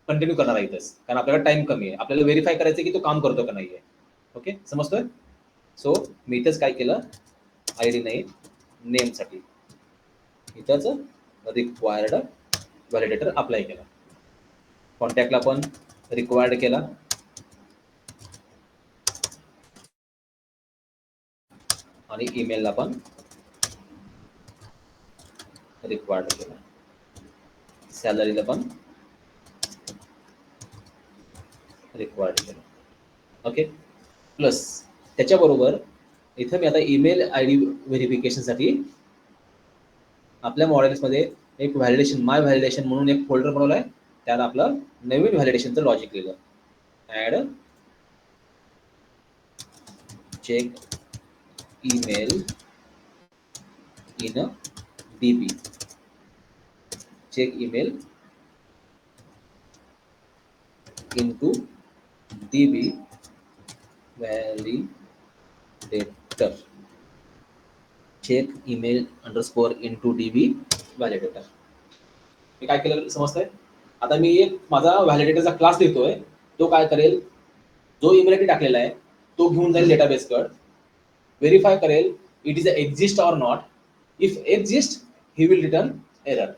कंटिन्यू करणार आहे इथंच, कारण आपल्याला टाइम कमी आहे. आपल्याला व्हेरीफाय करायचं की तो काम करतो का नाहीये. ओके, समजतोय? सो मी इथंच काय केलं, आय डी नाही नेमसाठी इथंच रिक्वायर्ड व्हॅलिडेटर अप्लाय केला. कॉन्टॅक्टला पण रिक्वायर्ड केला आणि ईमेलला पण रिक्वायर्ड केला, सॅलरीला पण रिक्वायर्ड केलं. ओके, प्लस त्याच्याबरोबर इथं मी आता ईमेल आय डी व्हेरिफिकेशनसाठी आपल्या मॉडेल्समध्ये एक व्हॅलिडेशन, माय व्हॅलिडेशन म्हणून एक फोल्डर बनवला आहे. त्यात आपलं नवीन व्हॅलिडेशनचं लॉजिक लिहिलं, add check email in DB, check email into DB validator, check email underscore into DB validator. मी काय केलं समजतंय? आता मी एक माझा व्हॅलिडेटरचा क्लास देतोय, तो काय करेल, जो ईमेल आयडी टाकलेला आहे तो घेऊन जाईल डेटाबेसकडे, व्हेरीफाय करेल it is exist or not. If exist he will return error,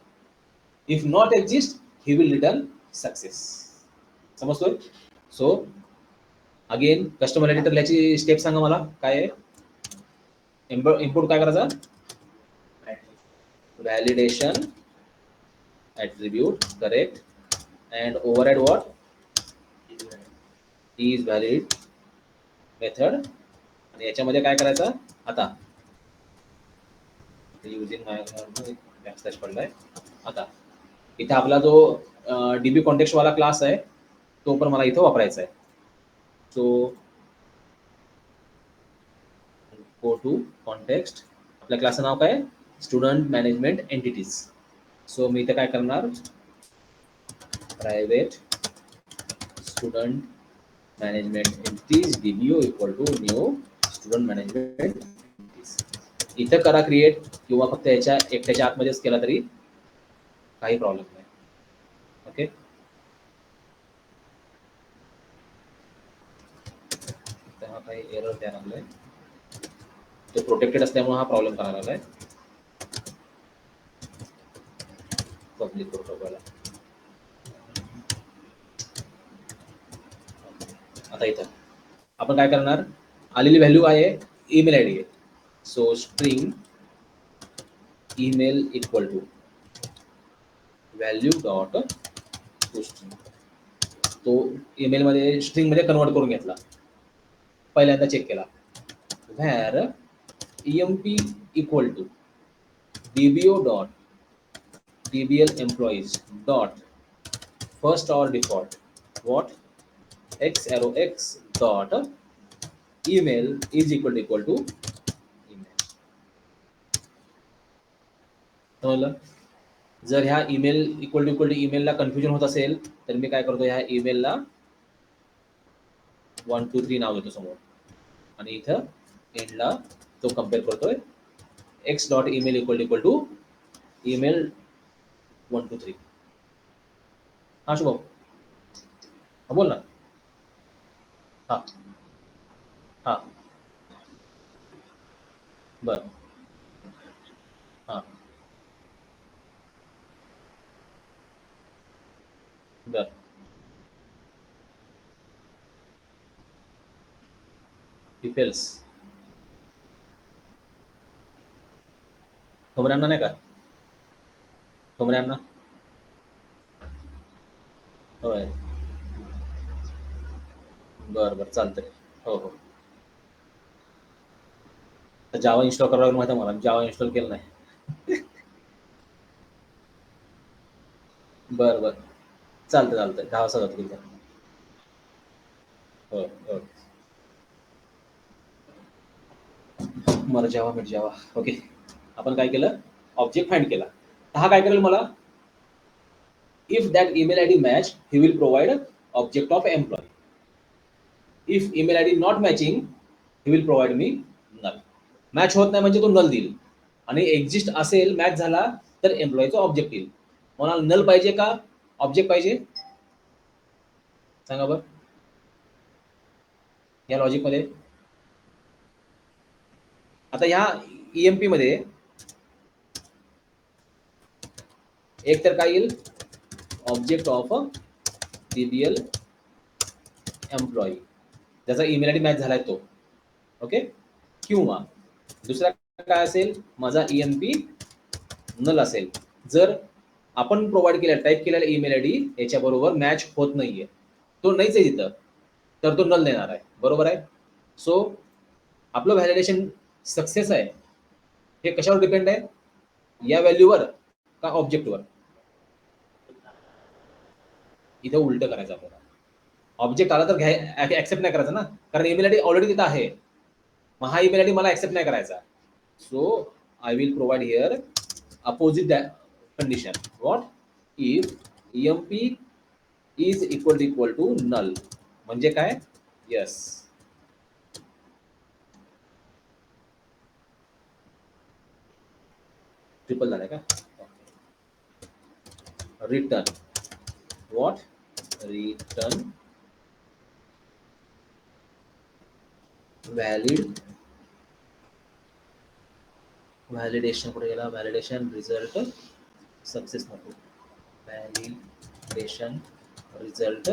if not exist he will return success. समजतोय? सो अगेन कस्टमर एडिटर याची स्टेप सांगा मला काय आहे. इनपुट काय करायचा, validation attribute correct and override what is valid method. आणि याच्यामध्ये काय करायचं, आता युजिंग माय बॅकस्लॅश पडलाय. आता इथे आपला जो डीबी कॉन्टेक्स्ट वाला क्लास आहे तो पण मला इथं वापरायचा आहे. सो गो टू कॉन्टेक्स्ट, आपल्या क्लासचं नाव काय, स्टुडंट मॅनेजमेंट एंटिटीज. सो मी इथे काय करणार, private student management entities DBO equal to new student management entities. इथं करा क्रिएट, किंवा फक्त याच्या एकट्याच्या आतमध्येच केला तरी काही प्रॉब्लेम नाही. ओके, तेव्हा काही एरर द्यायला लागलाय, तो प्रोटेक्टेड असल्यामुळे हा प्रॉब्लेम करायला लागलाय. पब्लिक प्रोटोकॉल आता इथं आपण काय करणार, आलेली व्हॅल्यू आहे ईमेल आय डी आहे. So string email equal to value dot to string, तो ईमेल मध्ये स्ट्रिंग मध्ये कन्वर्ट करून घेतला, पहिल्यांदा चेक केला. Var EMP equal to DBO dot DBL employees dot first or default. What? X arrow x dot email is equal to email. समजलं? जर ह्या ईमेल इक्वल टू ईमेलला कन्फ्युजन होत असेल तर मी काय करतो, ह्या ईमेलला 1 2 3 नाव देतो समोर आणि इथं एंडला तो कम्पेअर करतोय X dot email equal to email 1 2 3. हा शुभम, हा बोल ना. हा हा बरं. हा बरं. डिटेल्स ठोंबऱ्यांना नाही का? ठोंबऱ्यांना होय. बरं बरं चालतंय. हो हो. जावा इन्स्टॉल करावं माहिती आहे मला, जावा इन्स्टॉल केलं नाही. बरं बरं चालतं चालतं 10 वाजता जातो तिथं. हो हो. मर जावा मिट जावा. ओके. आपण काय केलं, ऑब्जेक्ट फाइंड केला. हा काय करेल मला, if that email I D match he will provide object of employee. If email I D not matching he will provide me null. Match होत नाही म्हणजे तो नल देईल आणि एक्झिस्ट असेल मॅच झाला तर एम्प्लॉयचा ऑब्जेक्ट येईल. मला नल पाहिजे का ऑब्जेक्ट पाहिजे सांगा बरं या लॉजिक मध्ये. आता ह्या ईएमपी मध्ये एक तर काय येईल, ऑब्जेक्ट ऑफ डीबीएल एम्प्लॉई ज्याचा ईमेल आय डी मॅच झालाय तो. ओके. किंवा दुसरा काय असेल, माझा ईएमपी नल असेल जर आपण प्रोव्हाइड केलेला टाईप केलेला ईमेल आय डी याच्याबरोबर मॅच होत नाहीये, तो नाहीच आहे तिथं, तर तो नल देणार आहे. बरोबर आहे. सो आपलं व्हॅलिडेशन सक्सेस आहे हे कशावर डिपेंड आहे, या व्हॅल्यूवर का ऑब्जेक्टवर. इथं उलट करायचं आपल्याला. ऑब्जेक्ट आला तर ऍक्सेप्ट नाही करायचं ना, कारण ईमेल आय डी ऑलरेडी तिथं आहे. मग हा ईमेल आय डी मला ऍक्सेप्ट नाही करायचा. So I will provide here opposite condition. What? If EMP is equal to null म्हणजे काय, यस. ट्रिपल झालाय का? Return what, return valid validation कुठे गेला, व्हॅलिडेशन रिझल्ट सक्सेस नको, validation result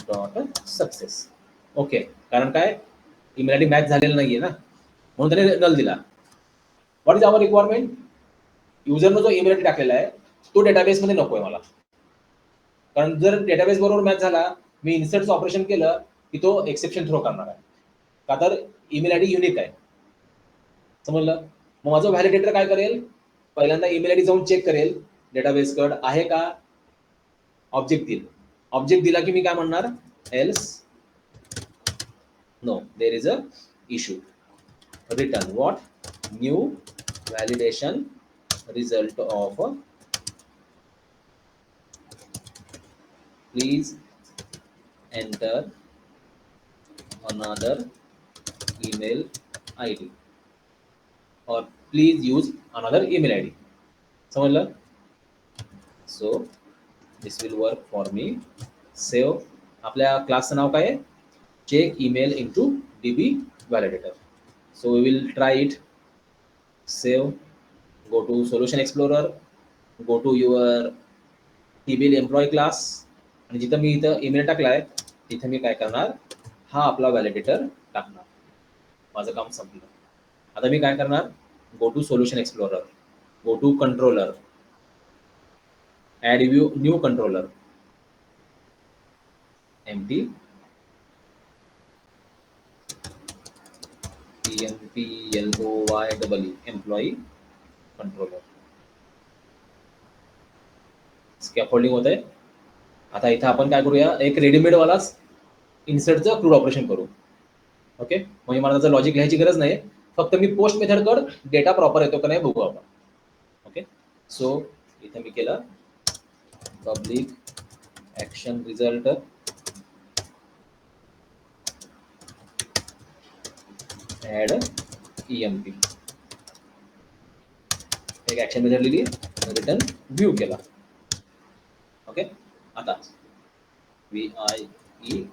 dot success. Okay. कारण काय, ईमेल आय डी मॅच झालेला नाहीये ना, म्हणून त्याने नल दिला. व्हॉट इज आवर रिक्वायरमेंट, युजरनं जो ईमेल आय डी टाकलेला आहे तो डेटाबेसमध्ये नको आहे मला. कारण जर डेटाबेस बरोबर मॅच झाला, मी इन्सर्टचं ऑपरेशन केलं की तो एक्सेप्शन थ्रो करणार आहे, का तर ईमेल आय डी युनिक आहे. समजलं? मग माझं व्हॅलिडेटर काय करेल, पहिल्यांदा ईमेल आय डी जाऊन चेक करेल डेटाबेस कड आहे का, ऑब्जेक्ट देईल. ऑब्जेक्ट दिला की मी काय म्हणणार, else no there is a issue. Return what, new validation result of please enter another email ID or please use another email ID. समजलं? So this will work for me. Save. आपल्या क्लासचं नाव काय आहे, check email into DB validator. So we will try it. Save. Go to solution explorer, go to your TBL employ class आणि जिथं मी इथं ईमेल टाकलाय तिथे मी काय करणार, हा आपला व्हॅलिडेटर टाकणार. माझं काम संपलं. आता मी काय करणार, go to solution explorer, go to controller, add new controller, empty EMPLOY employee controller. Scaffolding होत आहे. आता इथं आपण काय करूया, एक रेडीमेड वालाच इन्सर्टचं क्रूड ऑपरेशन करू. ओके, म्हणजे मला त्याचं लॉजिक लिहायची गरज नाही, फक्त मी पोस्ट मेथडकडे डेटा प्रॉपर येतो का नाही बघू आपण. ओके, सो इथं मी केलं public action result add EMP, एक ऍक्शन मेथड लिहिली, रिटर्न व्ह्यू केला. ओके, आता VIEW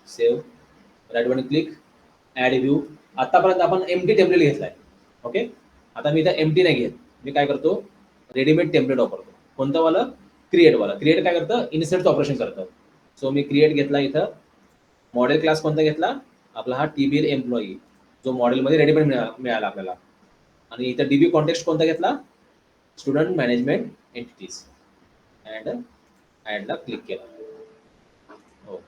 save, right button click, add view. आतापर्यंत आपण एम्प्टी टेम्पलेट घेतलाय. ओके, आता मी इथं एम्प्टी नाही घेत, मी काय करतो, रेडीमेड टेम्पलेट वापरतो. कोणतं वाला? क्रिएट वाला. क्रिएट काय करतं, इन्सर्टचं ऑपरेशन करतं. सो मी क्रिएट घेतला, इथं मॉडेल क्लास कोणता घेतला, आपला हा TBL एम्प्लॉई, जो मॉडेलमध्ये रेडीमेड मिळाला आपल्याला. आणि इथं DB कॉन्टेक्स्ट कोणता घेतला, स्टुडंट मॅनेजमेंट एंटिटीज, अँड ऍडला क्लिक केला. हो,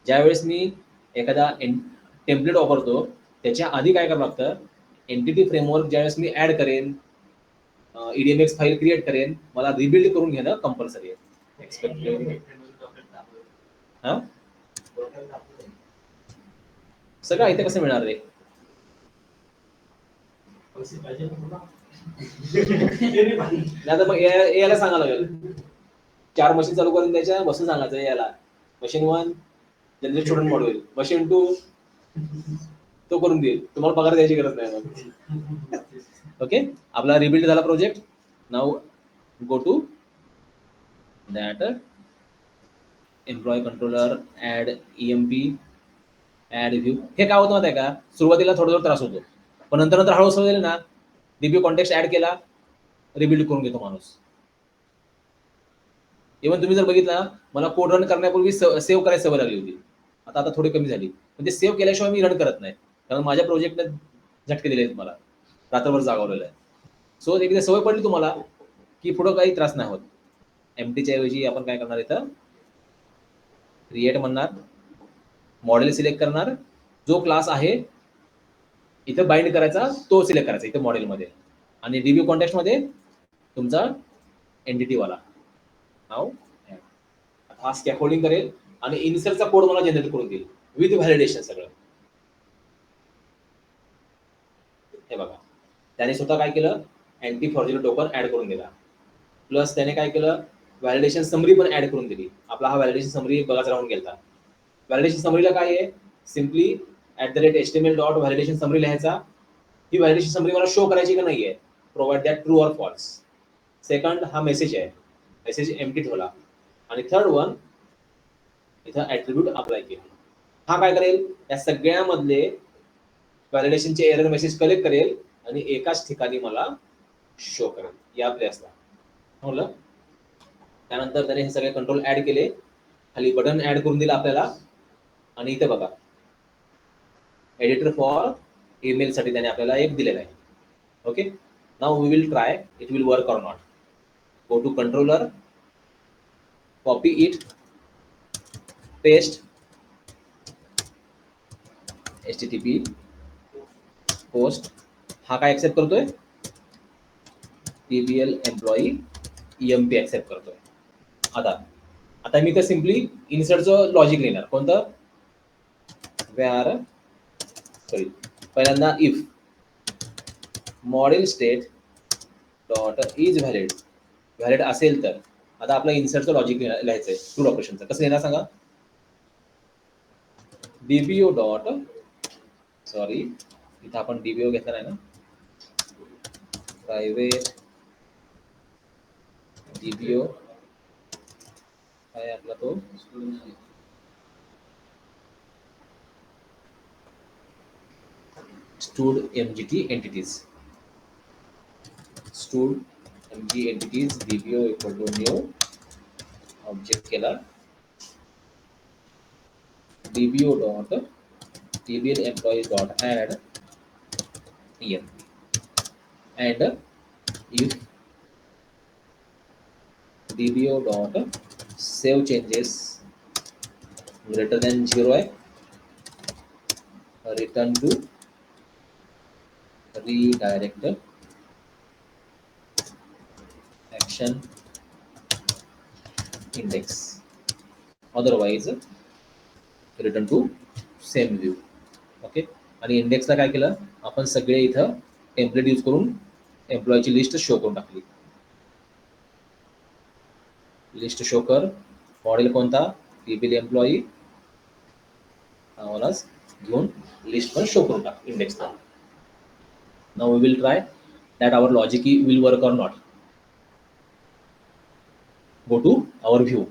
ज्यावेळेस मी एखादा टेम्पलेट वापरतो त्याच्या आधी काय करावं लागतं, एंटिटी फ्रेमवर्क ज्यावेळेस मी ऍड करेन, EDMX फाईल क्रिएट करेन, मला रिबिल्ड करून घेणं कंपल्सरी आहे. एक्सपेक्टेड हा सगळं इथे कसं मिळणार रे? नाही तर मग याला सांगायला लागेल, 4 मशीन चालू करून द्यायच्या, बसून सांगायचं याला machine 1 general student module, machine 2 तो करून देईल, तुम्हाला पगार द्यायची गरज नाही मग. ओके, आपला रिबिल्ड झाला project. Now go to that employee controller, add EMP, add view. हे काय होतं माहिती आहे का, सुरुवातीला थोडं त्रास होतो, पण नंतर नंतर हळूहळू सवय झाली ना, DB कॉन्टेक्स्ट ऍड केला, रिबिल्ड करून घेतो माणूस. इव्हन तुम्ही जर बघितला, मला कोड रन करण्यापूर्वी सेव्ह करायची सवय लागली होती, आता आता थोडी कमी झाली. पण ते सेव्ह केल्याशिवाय मी रन करत नाही, कारण माझ्या प्रोजेक्टने झटके दिले आहेत मला, रात्रभर जागवलेलं आहे. सो एकदा सवय पडली तुम्हाला की पुढं काही त्रास नाही होत. एम्प्टीच्या ऐवजी आपण काय करणार, इथं क्रिएट म्हणणार, मॉडेल सिलेक्ट करणार, जो क्लास आहे इथं बाइंड करायचा तो सिलेक्ट करायचा इथं मॉडेलमध्ये, आणि DB कॉन्टेक्स्टमध्ये तुमचा एंटिटी वाला नाव. हा स्कॅफोल्डिंग करेल आणि इन्सर्टचा कोड मला जनरेट करून देईल विथ व्हॅलिडेशन सगळं. हे बघा, त्याने स्वतः काय केलं, अँटी फॉर्ज्युलर टोकन ऍड करून दिला, प्लस त्याने काय केलं, व्हॅलिडेशन समरी पण ऍड करून दिली. आपला हा व्हॅलिडेशन समरी बघाच राहून गेला. व्हॅलिडेशन समरीला काय आहे, simply @HTML dot validation summary लिहायचा. ही व्हॅलिडेशन समरी मला शो करायची का नाहीये, provide that true or false. Second हा मेसेज आहे, मेसेज एम्प्टी ठेवला. आणि थर्ड वन इथं ऍट्रिब्यूट अप्लाय केला. हा काय करेल, या सगळ्यामधले व्हॅलिडेशनचे एरर मेसेज कलेक्ट करेल आणि एकाच ठिकाणी मला शो करेल या प्लेसला. म्हणलं त्यानंतर त्याने हे सगळे कंट्रोल ऍड केले, खाली बटन ऍड करून दिलं आपल्याला. आणि इथे बघा, एडिटर फॉर ईमेल साठी त्याने आपल्याला एक दिलेला आहे. Okay, now we will try it will work or not. Go to controller, copy it, paste, HTTP post. हा काय ऍक्सेप्ट करतोय, TBL एम्प्लॉई EMP ऍक्सेप्ट करतोय. आता आता मी तर सिम्पली इन्सर्टचं लॉजिक लिहिणार, कोणतं, व्हेअर, सॉरी पहिल्यांदा if model state dot is valid, valid असेल तर. आता आपलं इन्सर्टचं लॉजिक लिहायचं आहे ट्रू ऑपरेशनचं. कसं लिहिणार सांगा, DBO डॉट, सॉरी इथं आपण DBO घेतला नाही ना, प्रायव्हेट DBO काय आपला तो stud MGT entities, stud MG entities DBO equal to new object केला, DBO dot TBL employees dot add EMP, and if DBO dot save changes greater than 0 आहे, return to redirect action index, otherwise return to same view. Okay. आणि इंडेक्सला काय केलं आपण, सगळे इथं टेम्पलेट यूज करून एम्प्लॉयची लिस्ट शो करून टाकली. लिस्ट शो कर, मॉडेल कोणता, पीबील एम्प्लॉई नावालाच घेऊन लिस्ट पण शो करून टाक इंडेक्सला. Now we will try that our logic will work or not. Go to our view,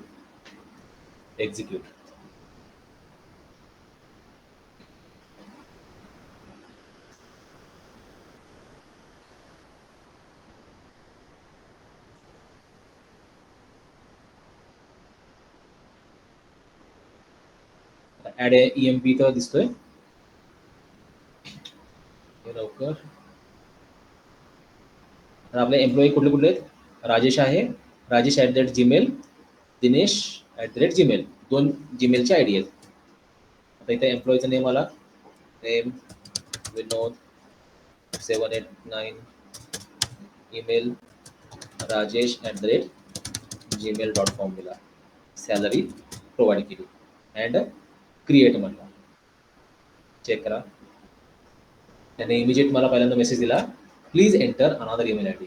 execute. Add EMP इथं दिसतोय हे लवकर. तर आपले एम्प्लॉई कुठले कुठले आहेत, राजेश आहे, राजेश @gmail, दिनेश @gmail, 2 जीमेलचे आयडी आहेत. आता इथे एम्प्लॉईचं नेम आला, name Vinod 789, email Rajesh @gmail.com दिला, सॅलरी प्रोव्हाइड केली अँड क्रिएट म्हणला. चेक करा, त्याने इमिजिएट मला पहिल्यांदा मेसेज दिला, please enter another email ID.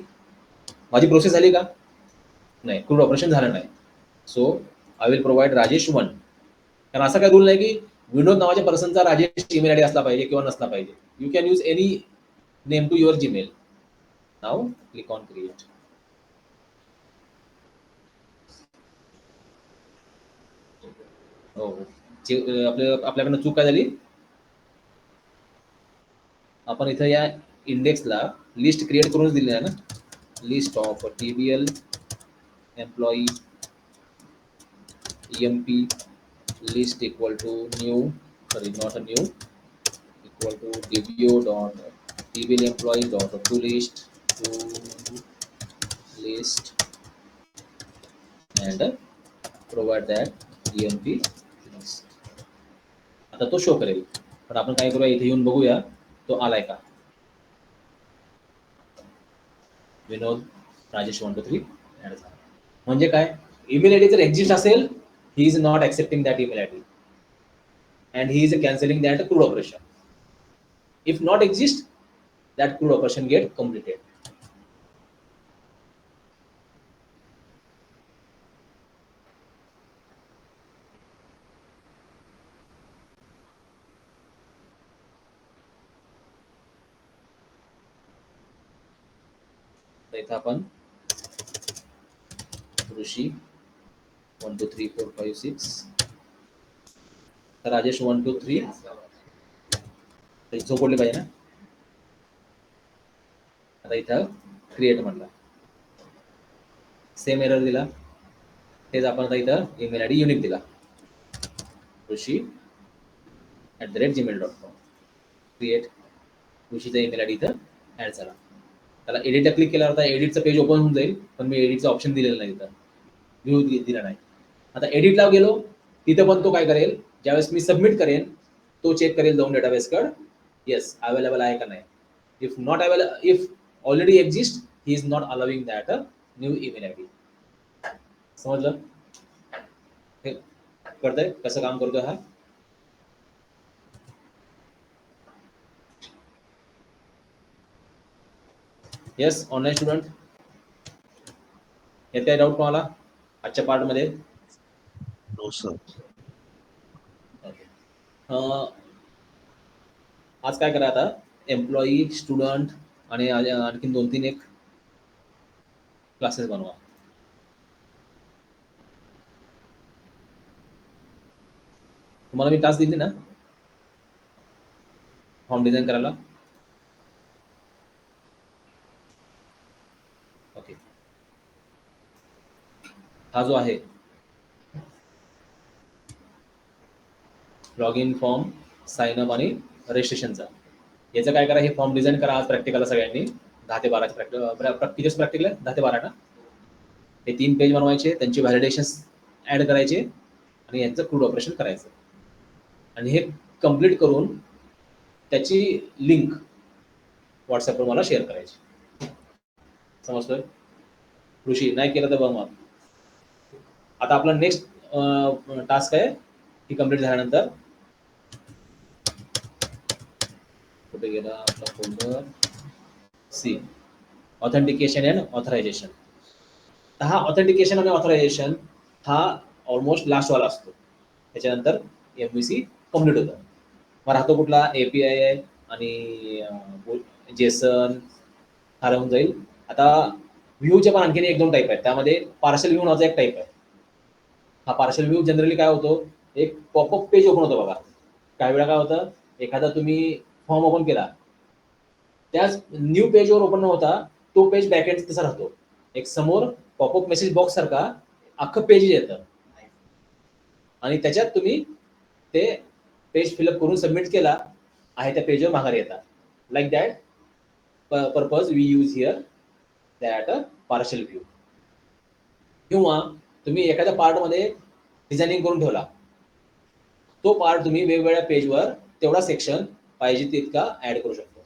माझी प्रोसेस झाली का, नाही, क्रूड ऑपरेशन झालं नाही. So I will provide Rajesh 1. कारण असा काय रूल नाही की विनोद नावाच्या पर्सनचा राजेश ईमेल आयडी असला पाहिजे किंवा नसला पाहिजे. You can use any name to your Gmail. Now click on create. हो, आपल्याकडनं चूक काय झाली, आपण इथं या इंडेक्सला लिस्ट क्रिएट करूनच दिली आहे ना, list of TBL employee EMP list equal to new, sorry not a new, equal to dbo.tbl employee dot to list and provide that EMP list. आता तो शो करेल, पण आपण काय करूया, इथे येऊन बघूया तो आलाय का. विनोद राजेश 1 2 3 ऍड झाला. म्हणजे काय, ईमेल आयडी जर एक्झिस्ट असेल, he is not accepting that email ID and he is cancelling that CRUD operation. If not exist, that CRUD operation get completed. इथं आपण ऋषी 1 2 3 4 5 6, राजेश 1 2 3 झोपडले पाहिजे ना. आता इथं क्रिएट म्हणला, सेम एरर दिला, तेच आपण आता इथं ईमेल आयडी युनिक दिला, ऋषी @gmail.com. क्रिएट, ऋषीचा ईमेल आयडी इथं ऍड झाला. त्याला एडिटला क्लिक केल्यावर आता एडिटचं पेज ओपन होऊन जाईल, पण मी एडिटचं ऑप्शन दिलेलं नाही, इथं व्ह्यू दिला नाही. आता एडिटला गेलो, तिथं पण तो काय करेल, ज्यावेळेस मी सबमिट करेन तो चेक करेल जाऊन डेटाबेसकडे, येस अवेलेबल आहे का नाही. If not available, if already exist, he is not allowing that new email ID. समजलं हे कळतंय कसं काम करतोय हा. येस ऑनलाईन स्टुडंट, यात काय डाऊट तुम्हाला आजच्या पार्टमध्ये. No sir. आज काय करा, आता एम्प्लॉई स्टुडंट आणि आणखीन 2-3 एक क्लासेस बनवा. तुम्हाला मी टास्क दिली ना फॉर्म डिझाईन करायला. ओके, हा जो आहे log in form, sign up आणि रजिस्ट्रेशनचा, याचं काय करा, हे फॉर्म डिझाईन करा आज प्रॅक्टिकलला सगळ्यांनी. 10 ते 12 किती प्रॅक्टिकल आहे, 10 ते 12 ना. हे 3 पेज बनवायचे, त्यांचे व्हॅलिडेशन्स ऍड करायचे आणि यांचं क्रूड ऑपरेशन करायचं आणि हे कम्प्लीट करून त्याची लिंक व्हॉट्सअपवर मला शेअर करायची. समजतोय ऋषी, नाही केलं तर बघ मग. आता आपला नेक्स्ट टास्क आहे ही कंप्लीट झाल्यानंतर कुठे गेला आपला folder see authentication and authorization. हा ऑथेंटिकेशन आणि ऑथरायझेशन हा ऑलमोस्ट लास्ट वाला असतो. त्याच्यानंतर MVC कम्प्लीट होतं. मग राहतो कुठला API आहे आणि जेसन हा राहून जाईल. आता व्ह्यूचे पण आणखीन 1-2 टाईप आहेत. त्यामध्ये पार्शल व्ह्यू नावाचा एक टाईप आहे. हा पार्शल व्ह्यू जनरली काय होतो, एक पॉपअप पेज ओपन होतं बघा. काही वेळा काय होतं, एखादा तुम्ही फॉर्म ओपन केला, त्याच न्यू पेजवर ओपन न होता तो पेज बॅकएंड तसा राहतो. एक समोर पॉपअप मेसेज बॉक्स सारखा अख्खं पेज येतं आणि त्याच्यात तुम्ही ते पेज फिलअप करून सबमिट केला आहे त्या पेजवर माघारी येतात. Like that purpose we use here that partial view. किंवा तुम्ही एखाद्या पार्टमध्ये डिझायनिंग करून ठेवला, तो पार्ट तुम्ही वेगवेगळ्या पेजवर तेवढा सेक्शन पाहिजे तितका ऍड करू शकतो.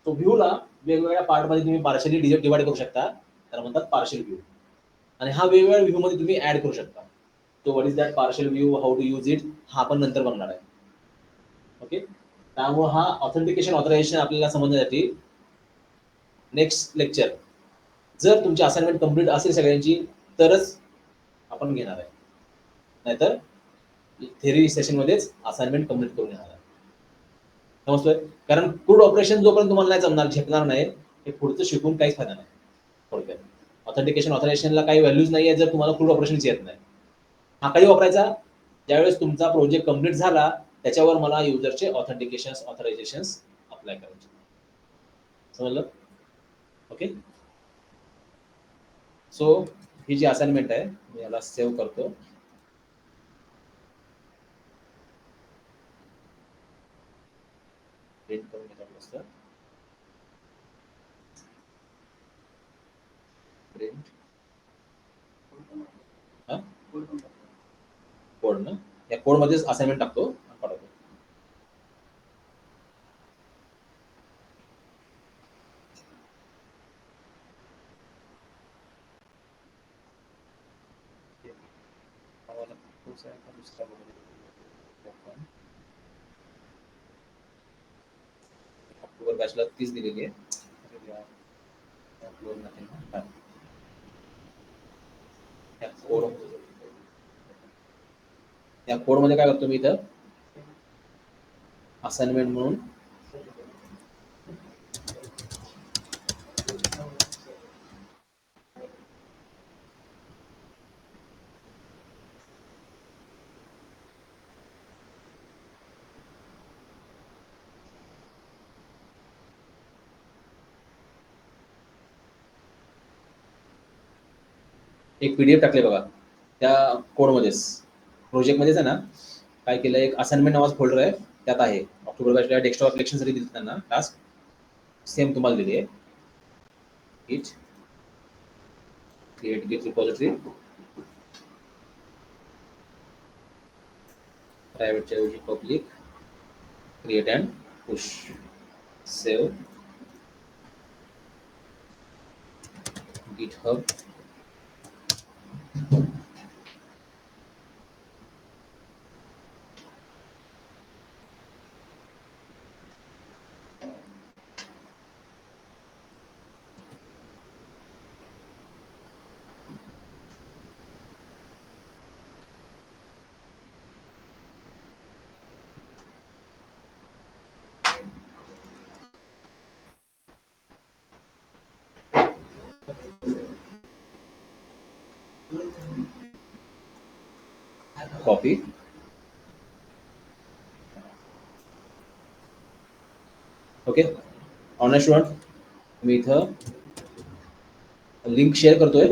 तो व्ह्यूला वेगवेगळ्या पार्टमध्ये तुम्ही पार्शली डिवाइड करू शकता, त्याला म्हणतात पार्शल व्ह्यू. आणि हा वेगवेगळ्या व्ह्यूमध्ये तुम्ही ऍड करू शकता. तो what is that partial view, how to use it, हा आपण नंतर बघणार आहे. ओके, त्यामुळे हा ऑथेंटिकेशन ऑथरायझेशन आपल्याला समजण्यासाठी नेक्स्ट लेक्चर, जर तुमची असाइनमेंट कंप्लीट असेल सगळ्यांची तरच आपण घेणार आहे, नाहीतर थेरी सेशनमध्येच असाइनमेंट कंप्लीट करून घेणार आहे. समजतोय? कारण क्रूड ऑपरेशन जोपर्यंत तुम्हाला नाही जमणार, झेपणार नाही, हे पुढचं शिकून काहीच फायदा नाही. थोडक्यात ऑथेंटिकेशन ऑथरायझेशनला काही व्हॅल्यूज नाही आहे जर तुम्हाला क्रूड ऑपरेशन्स येत नाही. हा कधी वापरायचा, ज्यावेळेस तुमचा प्रोजेक्ट कंप्लीट झाला त्याच्यावर मला युजरचे ऑथेंटिकेशन ऑथरायझेशन अप्लाय करायचे. समजलं? ओके, सो ही जी असाइनमेंट आहे मी याला सेव्ह करतो. प्रिंट करून घेतो मस्त. प्रिंट कोड ना, या कोड मध्येच असाइनमेंट टाकतो आणि पाठवतो. ऑक्टोबर बॅचला 30 दिलेली आहे. या कोड मध्ये काय करतो मी इथं असाइनमेंट म्हणून एक PDF टाकले बघा. त्या कोडमध्येच प्रोजेक्टमध्येच आहे ना, काय केलं, एक असाइनमेंट नावाचा फोल्डर आहे, त्यात आहे ऑक्टोबर बॅचला डेस्कटॉप ॲप्लिकेशनसाठी दिली त्यांना टास्क, सेम तुम्हाला दिली आहे. git create git repository, private च्या ऐवजी public, create and push, save, GitHub, copy, okay. Online student मी इथं लिंक शेअर करतोय.